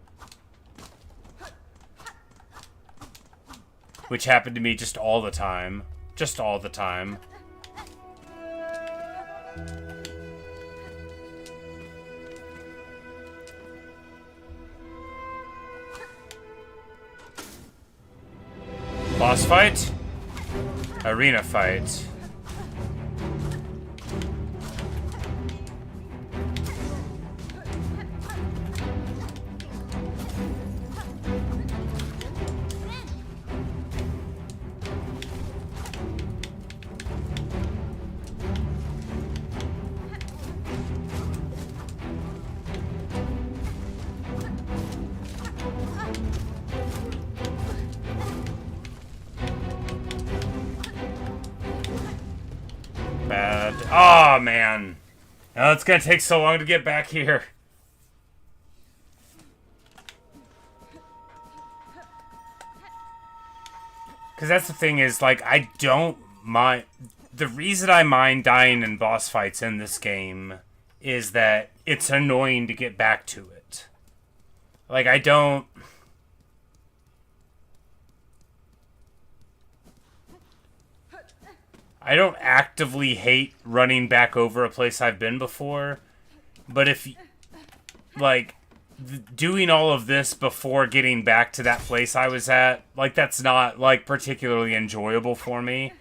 Which happened to me just all the time. Just all the time. Boss fight? Arena fight. Bad. Oh, man. Oh, it's gonna take so long to get back here. Because that's the thing is, like, I don't mind... The reason I mind dying in boss fights in this game is that it's annoying to get back to it. Like, I don't actively hate running back over a place I've been before, but if, like, doing all of this before getting back to that place I was at, like, that's not, like, particularly enjoyable for me.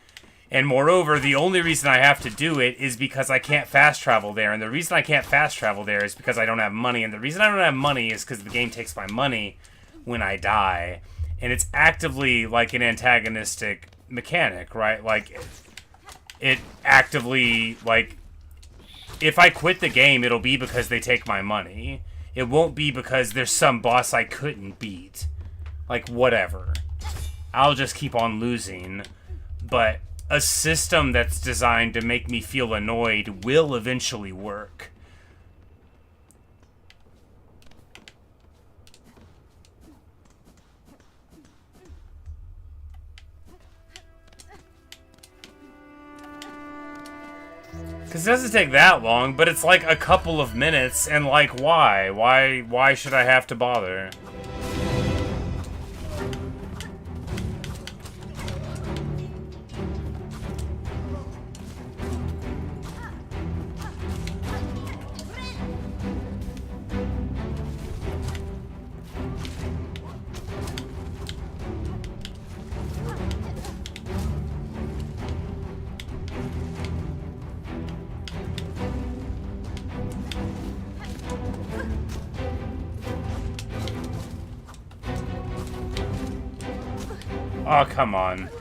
And moreover, the only reason I have to do it is because I can't fast travel there, and the reason I can't fast travel there is because I don't have money, and the reason I don't have money is because the game takes my money when I die, and it's actively, like, an antagonistic mechanic, right? Like, it actively, like, if I quit the game, it'll be because they take my money. It won't be because there's some boss I couldn't beat. Like, whatever. I'll just keep on losing. But a system that's designed to make me feel annoyed will eventually work. Because it doesn't take that long, but it's like a couple of minutes, and like, why? Why should I have to bother? Oh, come on.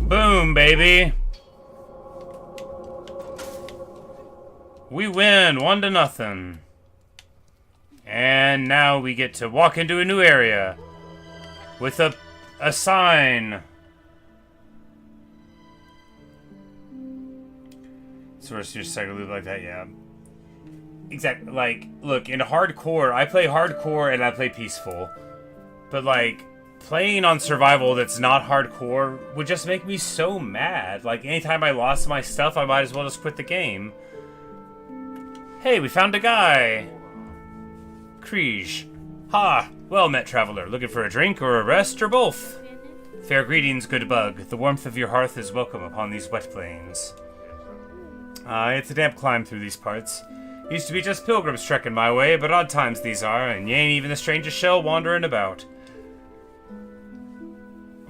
Boom, baby. We win 1-0. And now we get to walk into a new area with a sign. So we're just cycle loop like that, yeah. Exactly. Like, look, in hardcore, I play hardcore and I play peaceful. But like, playing on survival that's not hardcore would just make me so mad. Like, anytime I lost my stuff, I might as well just quit the game. Hey, we found a guy! Kriege. Ha! Well met, traveler. Looking for a drink or a rest or both? Fair greetings, good bug. The warmth of your hearth is welcome upon these wet plains. It's a damp climb through these parts. Used to be just pilgrims trekking my way, but odd times these are, and you ain't even the strangest shell wandering about.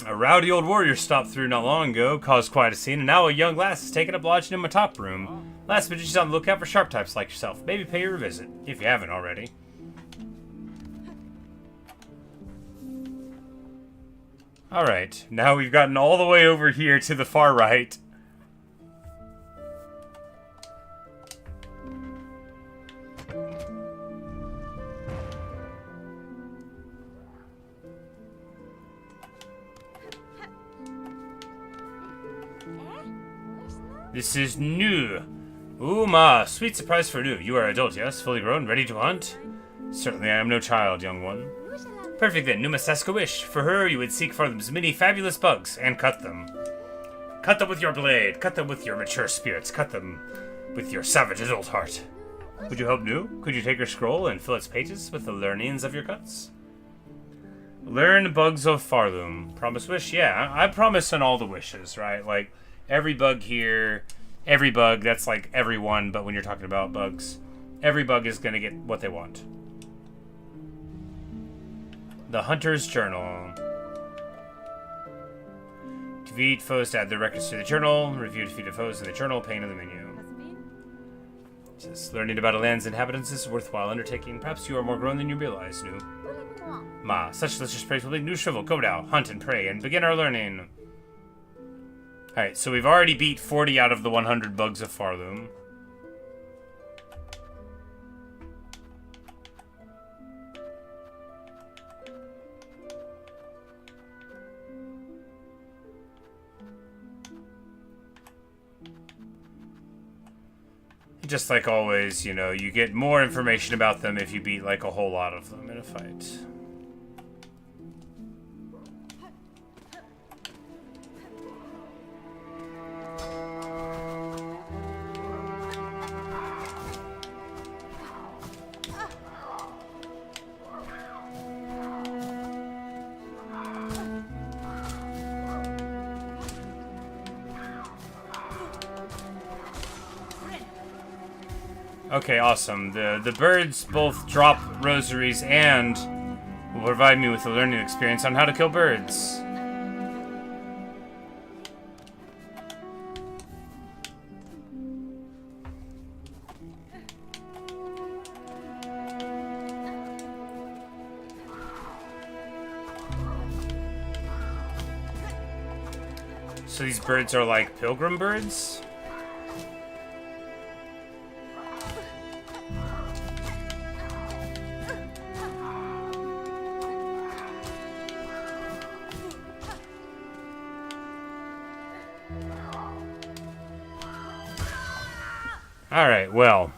A rowdy old warrior stopped through not long ago, caused quite a scene, and now a young lass is taking up lodging in my top room. Last but she's on the lookout for sharp types like yourself. Maybe pay her a visit, if you haven't already. Alright, now we've gotten all the way over here to the far right. This is new. Ooh, ma, sweet surprise for new. You are adult, yes? Fully grown, ready to hunt? Certainly I am no child, young one. Perfect then, Numa ask a wish. For her, you would seek for them many fabulous bugs, and cut them. Cut them with your blade. Cut them with your mature spirits. Cut them with your savage adult heart. Would you help new? Could you take your scroll and fill its pages with the learnings of your cuts? Learn bugs of Farloom. Promise wish? Yeah, I promise on all the wishes, right? Like, every bug here, every bug, that's like everyone, but when you're talking about bugs, every bug is going to get what they want. The Hunter's Journal. Defeat foes to add their records to the journal. Review defeated foes in the journal, pane in the menu. It says, learning about a land's inhabitants is a worthwhile undertaking. Perhaps you are more grown than you realize, Nu. Ma, such delicious praise will make new shrivel. Go now, hunt and pray, and begin our learning. Alright, so we've already beat 40 out of the 100 bugs of Farloom. Just like always, you know, you get more information about them if you beat like a whole lot of them in a fight. Okay, awesome. The birds both drop rosaries and will provide me with a learning experience on how to kill birds. So these birds are like pilgrim birds? Alright, well.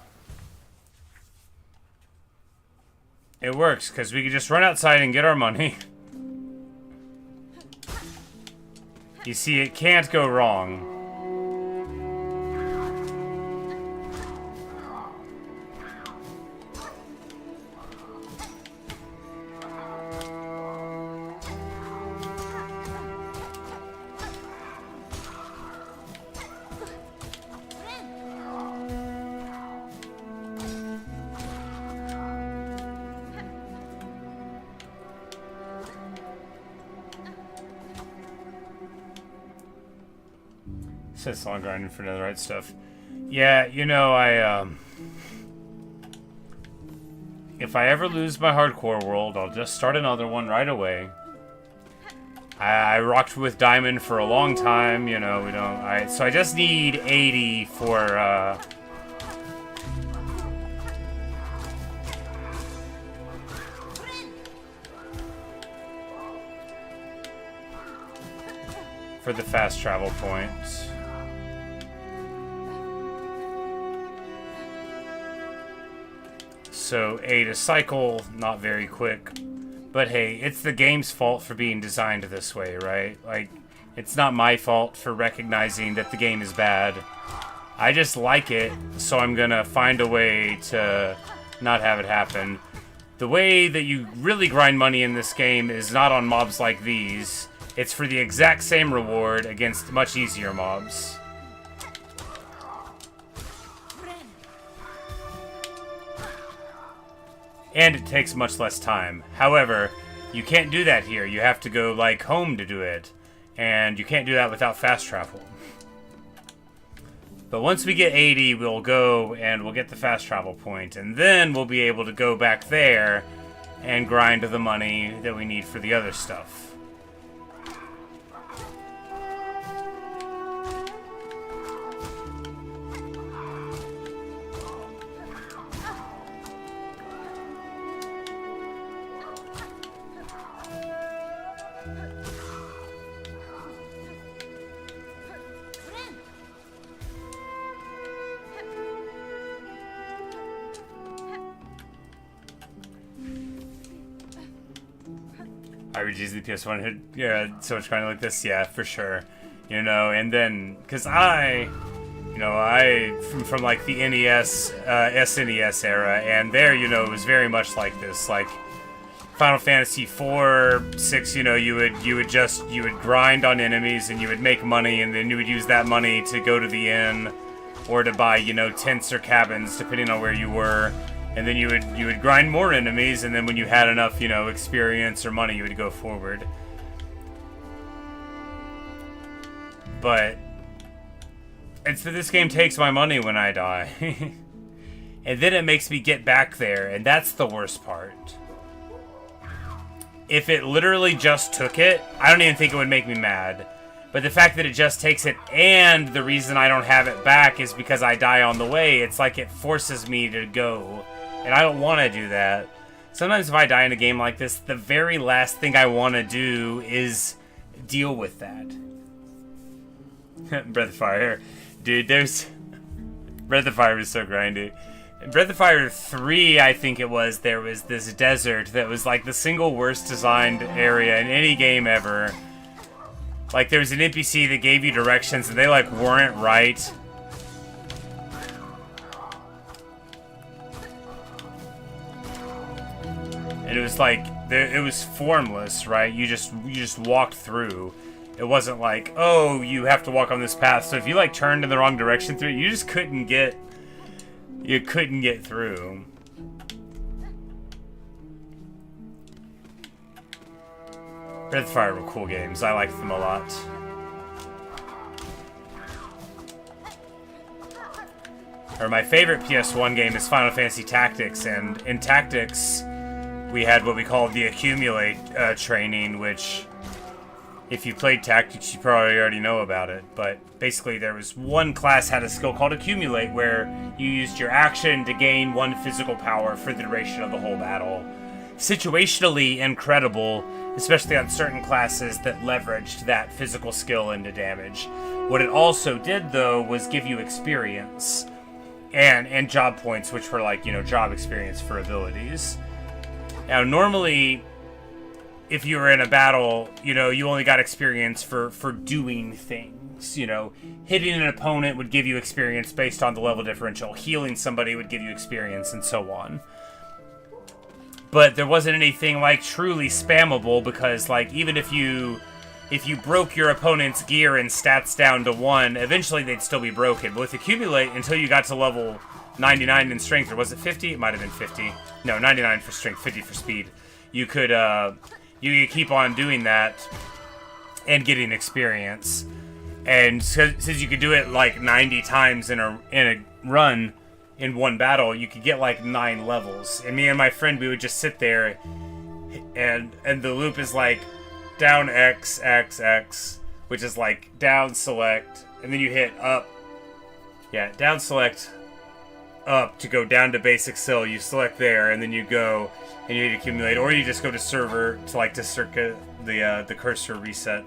It works, because we can just run outside and get our money. You see, it can't go wrong. Says long grinding for netherite stuff. Yeah, you know, I if I ever lose my hardcore world, I'll just start another one right away. I rocked with diamond for a long time, you know, so I just need 80 for the fast travel points. So 8 a cycle, not very quick. But hey, it's the game's fault for being designed this way, right? Like, it's not my fault for recognizing that the game is bad. I just like it, so I'm gonna find a way to not have it happen. The way that you really grind money in this game is not on mobs like these. It's for the exact same reward against much easier mobs. And it takes much less time. However, you can't do that here. You have to go, like, home to do it. And you can't do that without fast travel. But once we get 80, we'll go and we'll get the fast travel point. And then we'll be able to go back there and grind the money that we need for the other stuff. I would use the PS1 hit, yeah, so much kind of like this, yeah, for sure. You know, and then, because from like the NES, SNES era, and there, you know, it was very much like this, like Final Fantasy 4, 6, you know, you would grind on enemies and you would make money, and then you would use that money to go to the inn or to buy, you know, tents or cabins, depending on where you were. And then you would grind more enemies, and then when you had enough, you know, experience or money, you would go forward. But it's that this game takes my money when I die. And then it makes me get back there, and that's the worst part. If it literally just took it, I don't even think it would make me mad. But the fact that it just takes it, and the reason I don't have it back is because I die on the way, it's like it forces me to go. And I don't want to do that. Sometimes if I die in a game like this, the very last thing I want to do is deal with that. Breath of Fire. Dude, Breath of Fire was so grindy. In Breath of Fire 3, I think it was, there was this desert that was like the single worst designed area in any game ever. Like, there was an NPC that gave you directions and they like weren't right. And it was like, it was formless, right? You just walked through. It wasn't like, oh, you have to walk on this path. So if you like turned in the wrong direction through it, you just couldn't get through. Breath of Fire were cool games. I liked them a lot. Or my favorite PS1 game is Final Fantasy Tactics, and in Tactics, we had what we called the Accumulate training, which, if you played Tactics, you probably already know about it. But basically, there was one class had a skill called Accumulate, where you used your action to gain one physical power for the duration of the whole battle. Situationally incredible, especially on certain classes that leveraged that physical skill into damage. What it also did, though, was give you experience and job points, which were like, you know, job experience for abilities. Now, normally, if you were in a battle, you know, you only got experience for doing things, you know. Hitting an opponent would give you experience based on the level differential. Healing somebody would give you experience, and so on. But there wasn't anything, like, truly spammable, because, like, even if you broke your opponent's gear and stats down to 1, eventually they'd still be broken. But with Accumulate, until you got to level 99 in strength, or was it 50? It might have been 50. No, 99 for strength, 50 for speed. You could keep on doing that and getting experience. And since you could do it like 90 times in a run in one battle, you could get like 9 levels. And me and my friend, we would just sit there, and the loop is like down X, X, X, which is like down select, and then you hit up. Yeah, down select up to go down to basic sil. You select there, and then you go and you hit accumulate, or you just go to server to like to circuit the cursor reset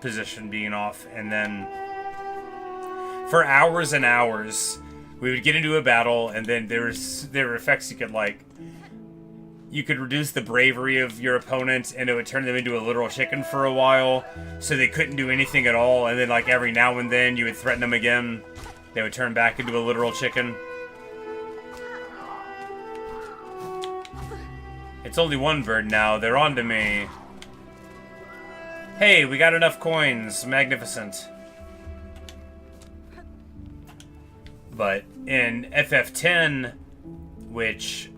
position being off, and then for hours and hours we would get into a battle, and then there were effects you could like. You could reduce the bravery of your opponent, and it would turn them into a literal chicken for a while, so they couldn't do anything at all, and then like every now and then you would threaten them again, they would turn back into a literal chicken. It's only one bird now, they're on to me. Hey, we got enough coins. Magnificent. But in FF10, which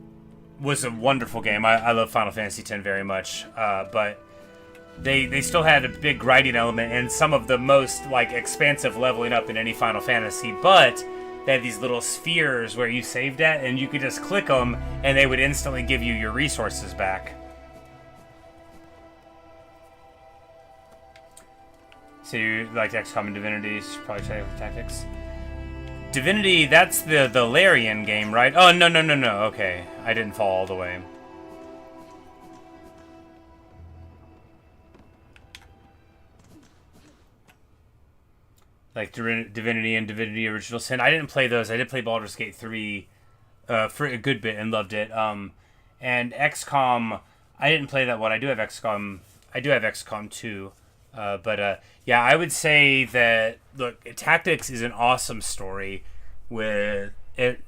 was a wonderful game. I love Final Fantasy X very much. But they still had a big grinding element and some of the most like expansive leveling up in any Final Fantasy. But they had these little spheres where you saved at, and you could just click them, and they would instantly give you your resources back. So you like XCOM and Divinity, probably try Tactics. Divinity, that's the Larian game, right? Oh, no. Okay, I didn't fall all the way. Like Divinity and Divinity Original Sin. I didn't play those. I did play Baldur's Gate 3 for a good bit and loved it. And XCOM, I didn't play that one. I do have XCOM 2. Yeah, I would say that, look, Tactics is an awesome story with it.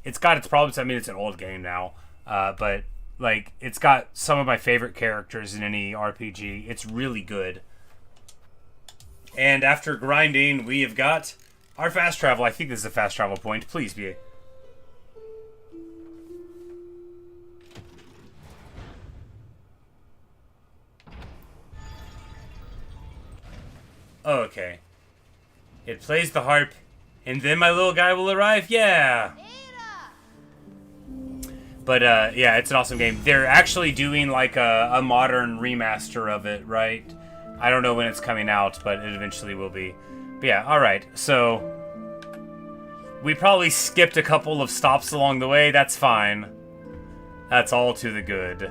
It's got its problems. I mean, it's an old game now, but like it's got some of my favorite characters in any RPG. It's really good. And after grinding, we have got our fast travel. I think this is a fast travel point. Please be. Oh, okay. It plays the harp, and then my little guy will arrive? Yeah! But, yeah, it's an awesome game. They're actually doing, like, a modern remaster of it, right? I don't know when it's coming out, but it eventually will be. But yeah, alright. So, we probably skipped a couple of stops along the way. That's fine. That's all to the good.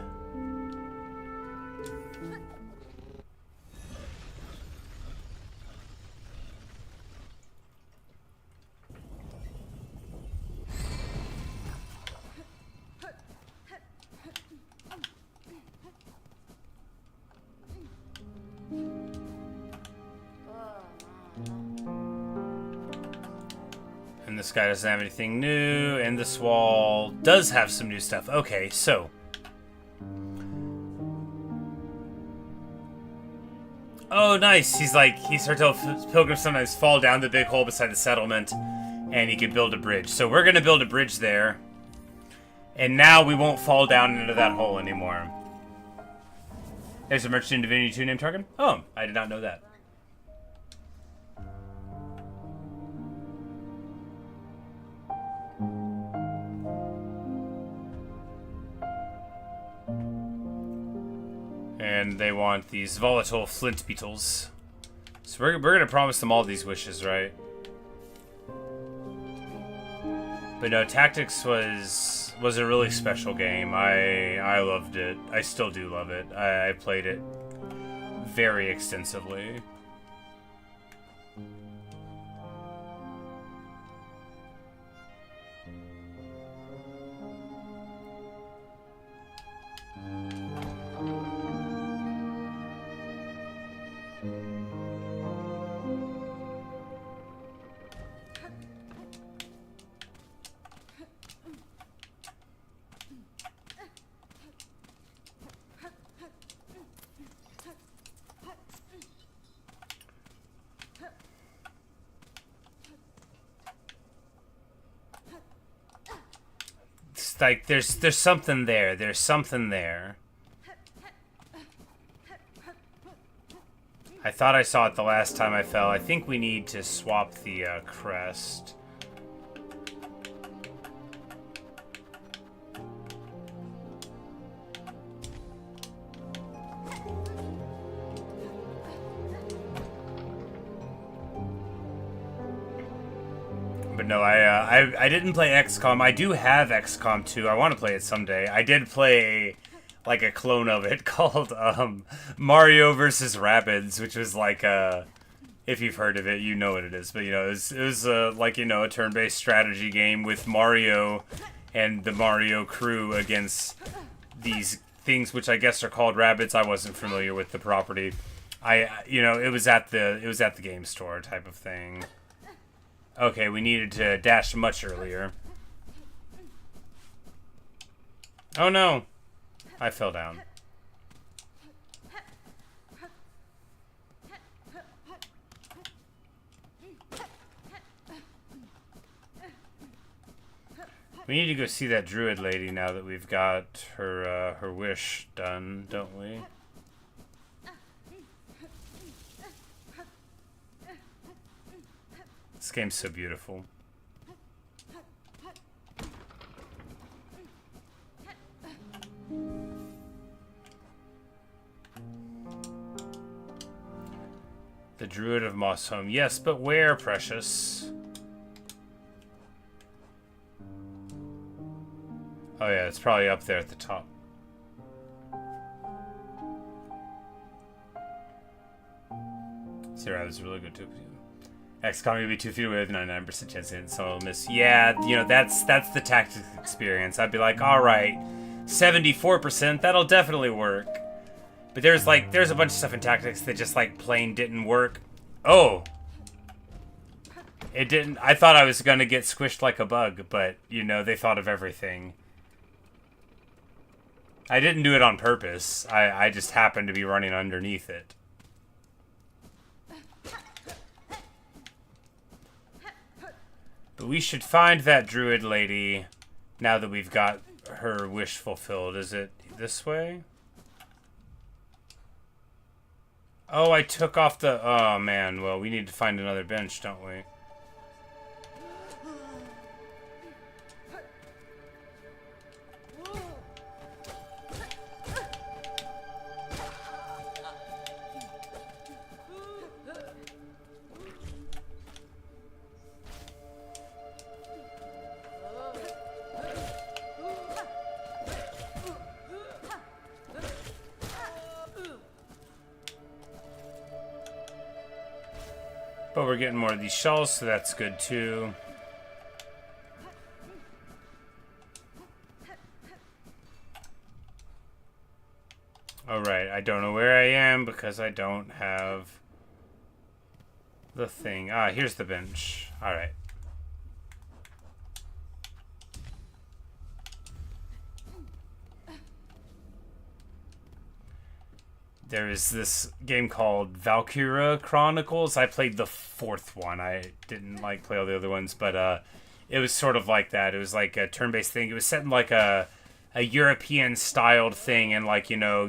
And this guy doesn't have anything new, and this wall does have some new stuff. Okay, so. Oh, nice. He's heard pilgrims sometimes fall down the big hole beside the settlement, and he can build a bridge. So we're going to build a bridge there. And now we won't fall down into that hole anymore. There's a merchant in Divinity 2 named Tarkin? Oh, I did not know that. And they want these volatile flint beetles. So we're gonna promise them all these wishes, right? But no, Tactics was a really special game. I loved it. I still do love it. I played it very extensively. Like there's something there. There's something there. I thought I saw it the last time I fell. I think we need to swap the crest. But no, I didn't play XCOM. I do have XCOM 2. I want to play it someday. I did play like a clone of it called Mario versus Rabbids, which was like if you've heard of it, you know what it is. But you know, it was like, you know, a turn-based strategy game with Mario and the Mario crew against these things, which I guess are called rabbits. I wasn't familiar with the property. You know, it was at the game store type of thing. Okay, we needed to dash much earlier. Oh no! I fell down. We need to go see that druid lady now that we've got her her wish done, don't we? This game's so beautiful. The Druid of Mossholm. Yes, but where, precious? Oh yeah, it's probably up there at the top. Zero is really good too. XCOM will be 2 feet away with 99% chance to hit, someone will miss. Yeah, you know, that's the tactics experience. I'd be like, alright, 74%, that'll definitely work. But there's a bunch of stuff in tactics that just like plain didn't work. Oh! It didn't. I thought I was gonna get squished like a bug, but, you know, they thought of everything. I didn't do it on purpose. I just happened to be running underneath it. But we should find that druid lady now that we've got her wish fulfilled. Is it this way? Oh, I took off the... Oh, man. Well, we need to find another bench, don't we? But we're getting more of these shells, so that's good too. Alright, I don't know where I am because I don't have the thing. Ah, here's the bench. Alright. There is this game called Valkyria Chronicles. I played the 4th one. I didn't play all the other ones, but it was sort of like that. It was like a turn-based thing. It was set in like a European-styled thing, and like, you know,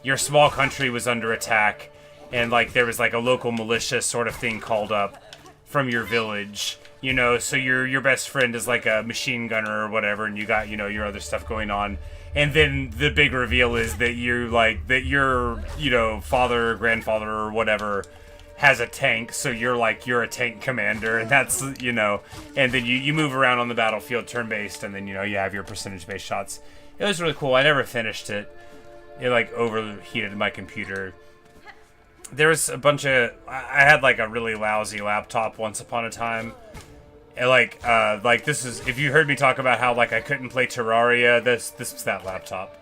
your small country was under attack, and like there was like a local militia sort of thing called up from your village. You know, so your best friend is like a machine gunner or whatever, and you got, you know, your other stuff going on. And then the big reveal is that your, you know, father or grandfather or whatever has a tank, so you're a tank commander, and that's, you know, and then you move around on the battlefield turn-based, and then, you know, you have your percentage-based shots. It was really cool. I never finished it. It like overheated my computer. There was a bunch of... I had like a really lousy laptop once upon a time. And like this is, if you heard me talk about how like I couldn't play Terraria, this was that laptop.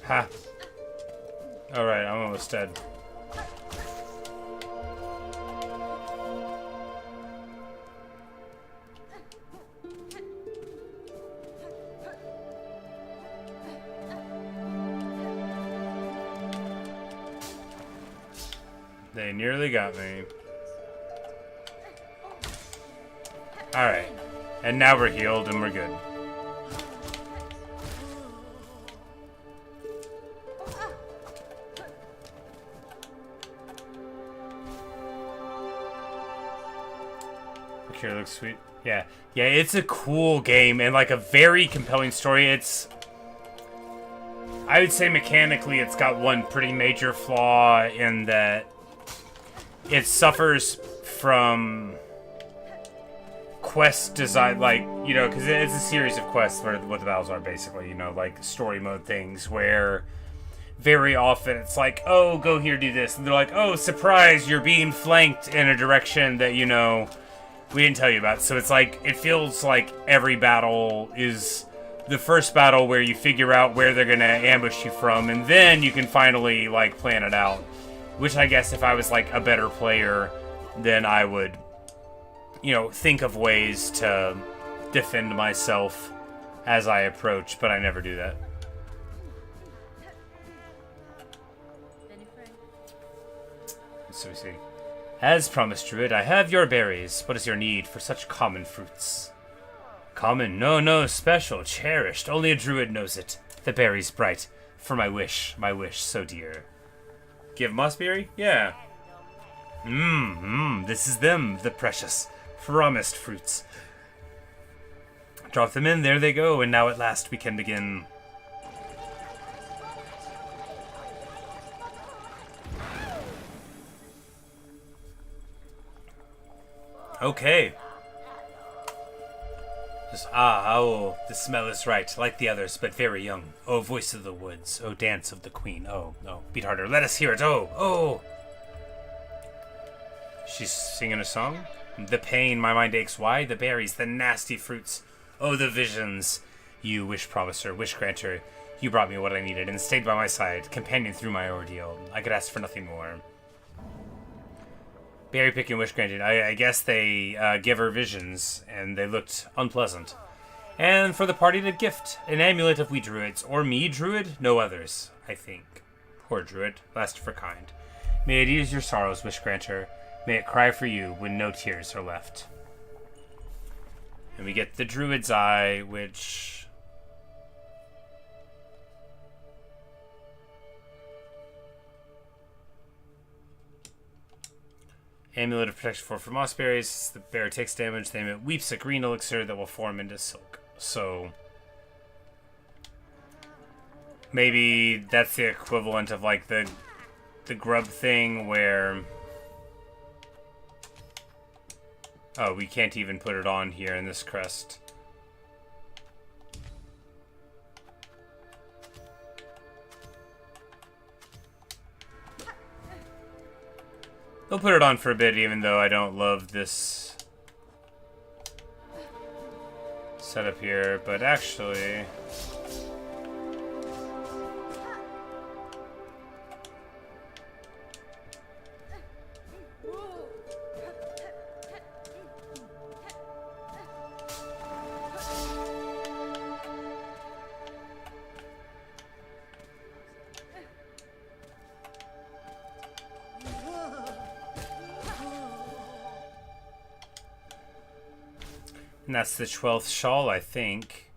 Ha. Alright, I'm almost dead. They nearly got me. Alright. And now we're healed and we're good. The cure looks sweet. Yeah. Yeah, it's a cool game and like a very compelling story. I would say mechanically it's got one pretty major flaw in that it suffers from quest design, like, you know, because it's a series of quests where what the battles are basically, you know, like story mode things where very often it's like, oh, go here, do this. And they're like, oh, surprise, you're being flanked in a direction that, you know, we didn't tell you about. So it's like, it feels like every battle is the first battle where you figure out where they're going to ambush you from, and then you can finally, like, plan it out. Which I guess if I was, like, a better player, then I would, you know, think of ways to defend myself as I approach, but I never do that. So we see. As promised, Druid, I have your berries. What is your need for such common fruits? Common? No, special, cherished. Only a druid knows it. The berry's bright. For my wish so dear. Give mossberry? Yeah. This is them, the precious, promised fruits. Drop them in, there they go, and now at last we can begin. Okay. Oh, the smell is right, like the others, but very young. Oh, voice of the woods. Oh, dance of the queen. Oh, beat harder. Let us hear it. Oh. She's singing a song? The pain, my mind aches. Why? The berries, the nasty fruits. Oh, the visions. You, wish promiser, wish granter. You brought me what I needed and stayed by my side, companion through my ordeal. I could ask for nothing more. Berry picking, wish granted. I guess they give her visions, and they looked unpleasant. And for the party, the gift, an amulet of we druids, or me druid, no others, I think. Poor druid, last for kind. May it ease your sorrows, wish granter. May it cry for you when no tears are left. And we get the druid's eye, which... Amulet of protection for mossberries. The bear takes damage. Then it weeps a green elixir that will form into silk. So maybe that's the equivalent of like the grub thing where... Oh, we can't even put it on here in this crest. They'll put it on for a bit, even though I don't love this setup here, but actually... And that's the 12th shawl, I think.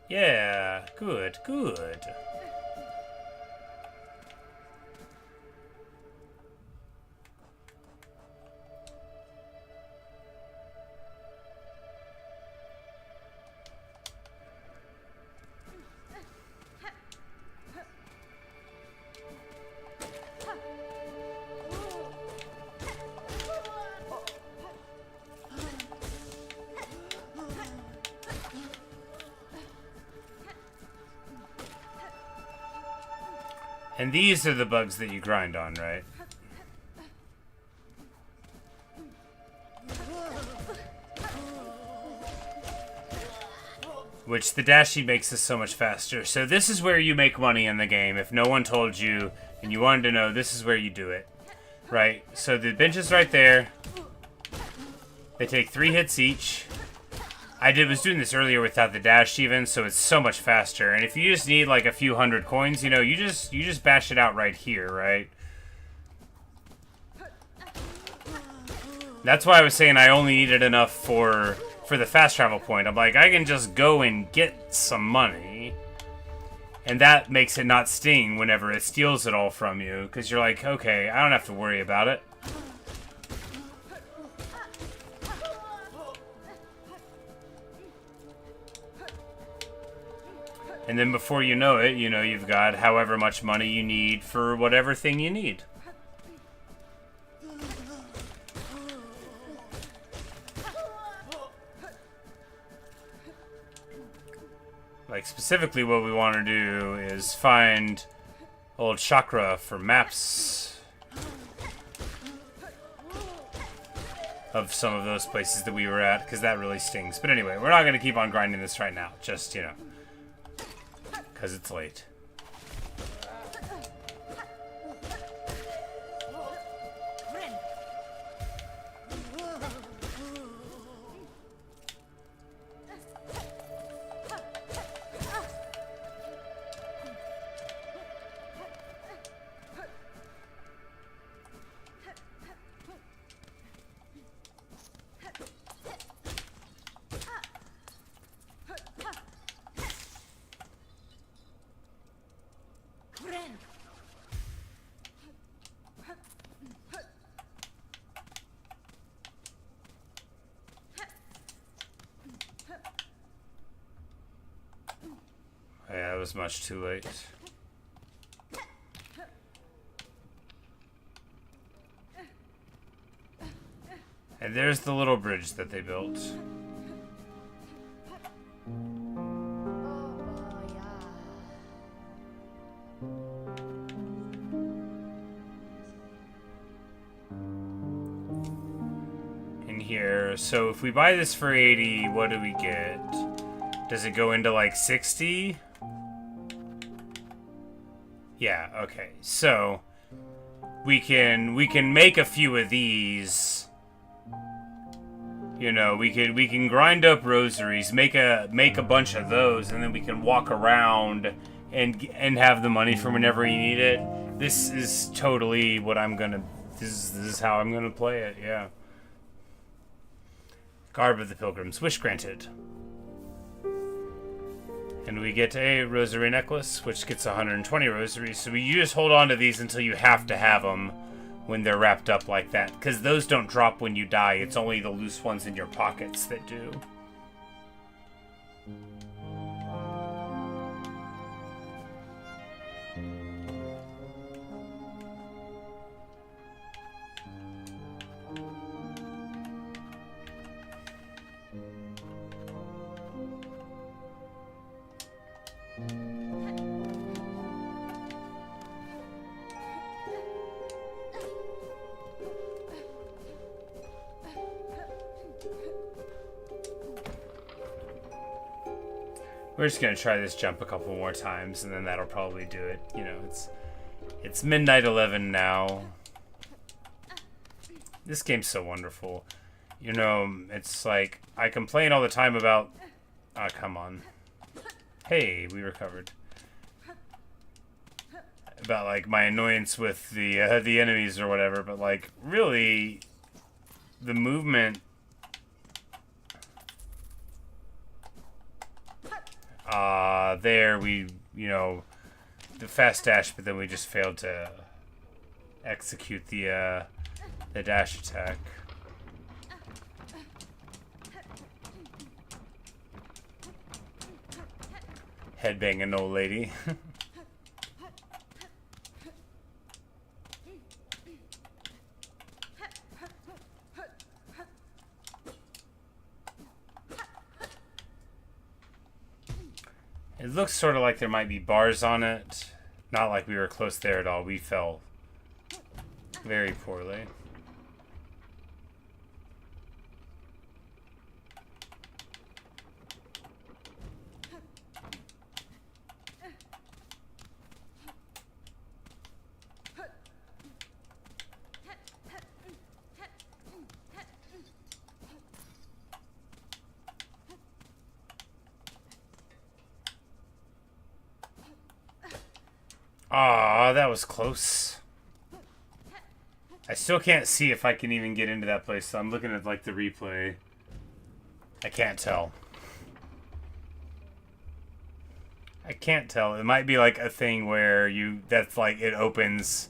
Yeah, good. And these are the bugs that you grind on, right? Which the dashi makes us so much faster. So this is where you make money in the game. If no one told you and you wanted to know, this is where you do it. Right? So the bench is right there. They take 3 hits each. I was doing this earlier without the dash even, so it's so much faster. And if you just need like a few hundred coins, you know, you just bash it out right here, right? That's why I was saying I only needed enough for the fast travel point. I'm like, I can just go and get some money. And that makes it not sting whenever it steals it all from you. Because you're like, okay, I don't have to worry about it. And then before you know it, you know, you've got however much money you need for whatever thing you need. Like, specifically what we want to do is find old chakra for maps of some of those places that we were at, because that really stings. But anyway, we're not going to keep on grinding this right now. Just, you know, because it's late. Yeah, it was much too late. And there's the little bridge that they built. In here, so if we buy this for 80, what do we get? Does it go into like 60? Yeah, okay. So we can make a few of these. You know, we can grind up rosaries, make a bunch of those, and then we can walk around and have the money for whenever you need it. This is totally what I'm gonna. This is how I'm gonna play it. Yeah. Garb of the Pilgrims, wish granted. And we get a rosary necklace, which gets 120 rosaries. So you just hold on to these until you have to have them when they're wrapped up like that. Because those don't drop when you die. It's only the loose ones in your pockets that do. We're just gonna try this jump a couple more times, and then that'll probably do it. You know, it's midnight 11 now. This game's so wonderful. You know, it's like I complain all the time about. Ah, come on. Hey, we recovered. About like my annoyance with the enemies or whatever, but like really, the movement. There we, you know, the fast dash, but then we just failed to execute the dash attack. Headbang an old lady. It looks sort of like there might be bars on it. Not like we were close there at all. We fell very poorly. Aw, that was close. I still can't see if I can even get into that place, so I'm looking at, like, the replay. I can't tell. I can't tell. It might be, like, a thing where that's, like, it opens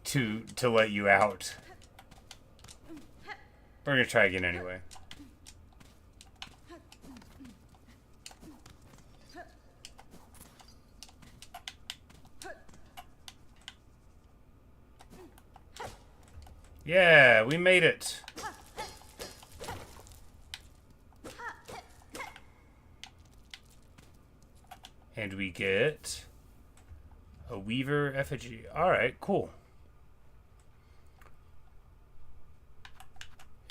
to let you out. We're gonna try again anyway. Yeah, we made it. And we get a weaver effigy. Alright, cool.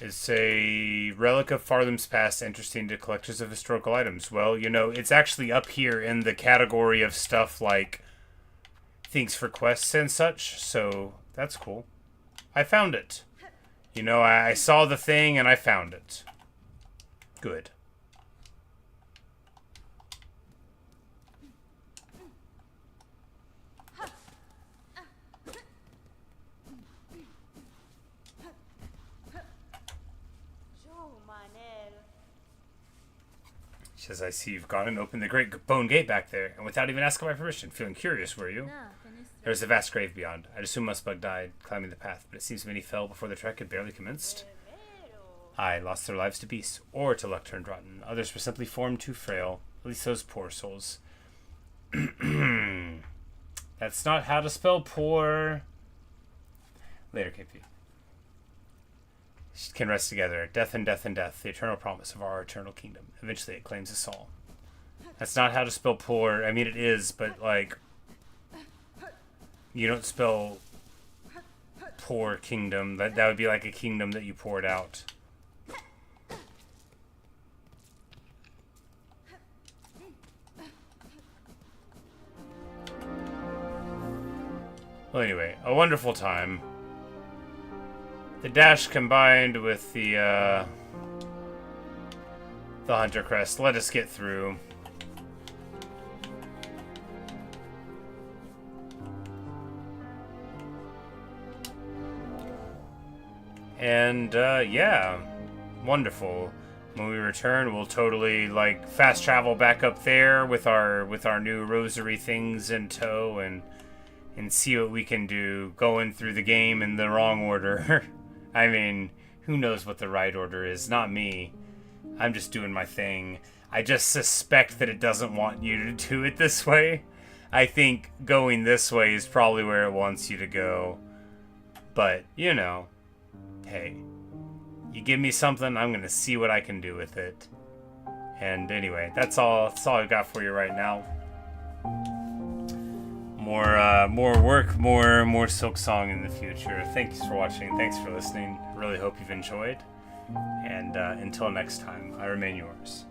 It's a relic of Fartham's past, interesting to collectors of historical items. Well, you know, it's actually up here in the category of stuff like things for quests and such, so that's cool. I found it. You know, I saw the thing and I found it. Good. She says, I see you've gone and opened the great bone gate back there, and without even asking my permission. Feeling curious, were you? There was a vast grave beyond. I'd assume Musbug died climbing the path, but it seems many fell before the trek had barely commenced. Aye, lost their lives to beasts, or to luck turned rotten. Others were simply formed too frail. At least those poor souls. That's not how to spell poor. Later, KP. Can rest together. Death and death and death. The eternal promise of our eternal kingdom. Eventually it claims us all. That's not how to spell poor. I mean, it is, but, like, you don't spell poor kingdom. That would be like a kingdom that you poured out. Well, anyway, a wonderful time. The dash combined with the Hunter Crest let us get through. And, yeah, wonderful. When we return, we'll totally, like, fast travel back up there with our new rosary things in tow and see what we can do going through the game in the wrong order. I mean, who knows what the right order is? Not me. I'm just doing my thing. I just suspect that it doesn't want you to do it this way. I think going this way is probably where it wants you to go. But, you know, hey, you give me something, I'm going to see what I can do with it. And anyway, that's all I've got for you right now. More work, more Silksong in the future. Thanks for watching. Thanks for listening. Really hope you've enjoyed. And until next time, I remain yours.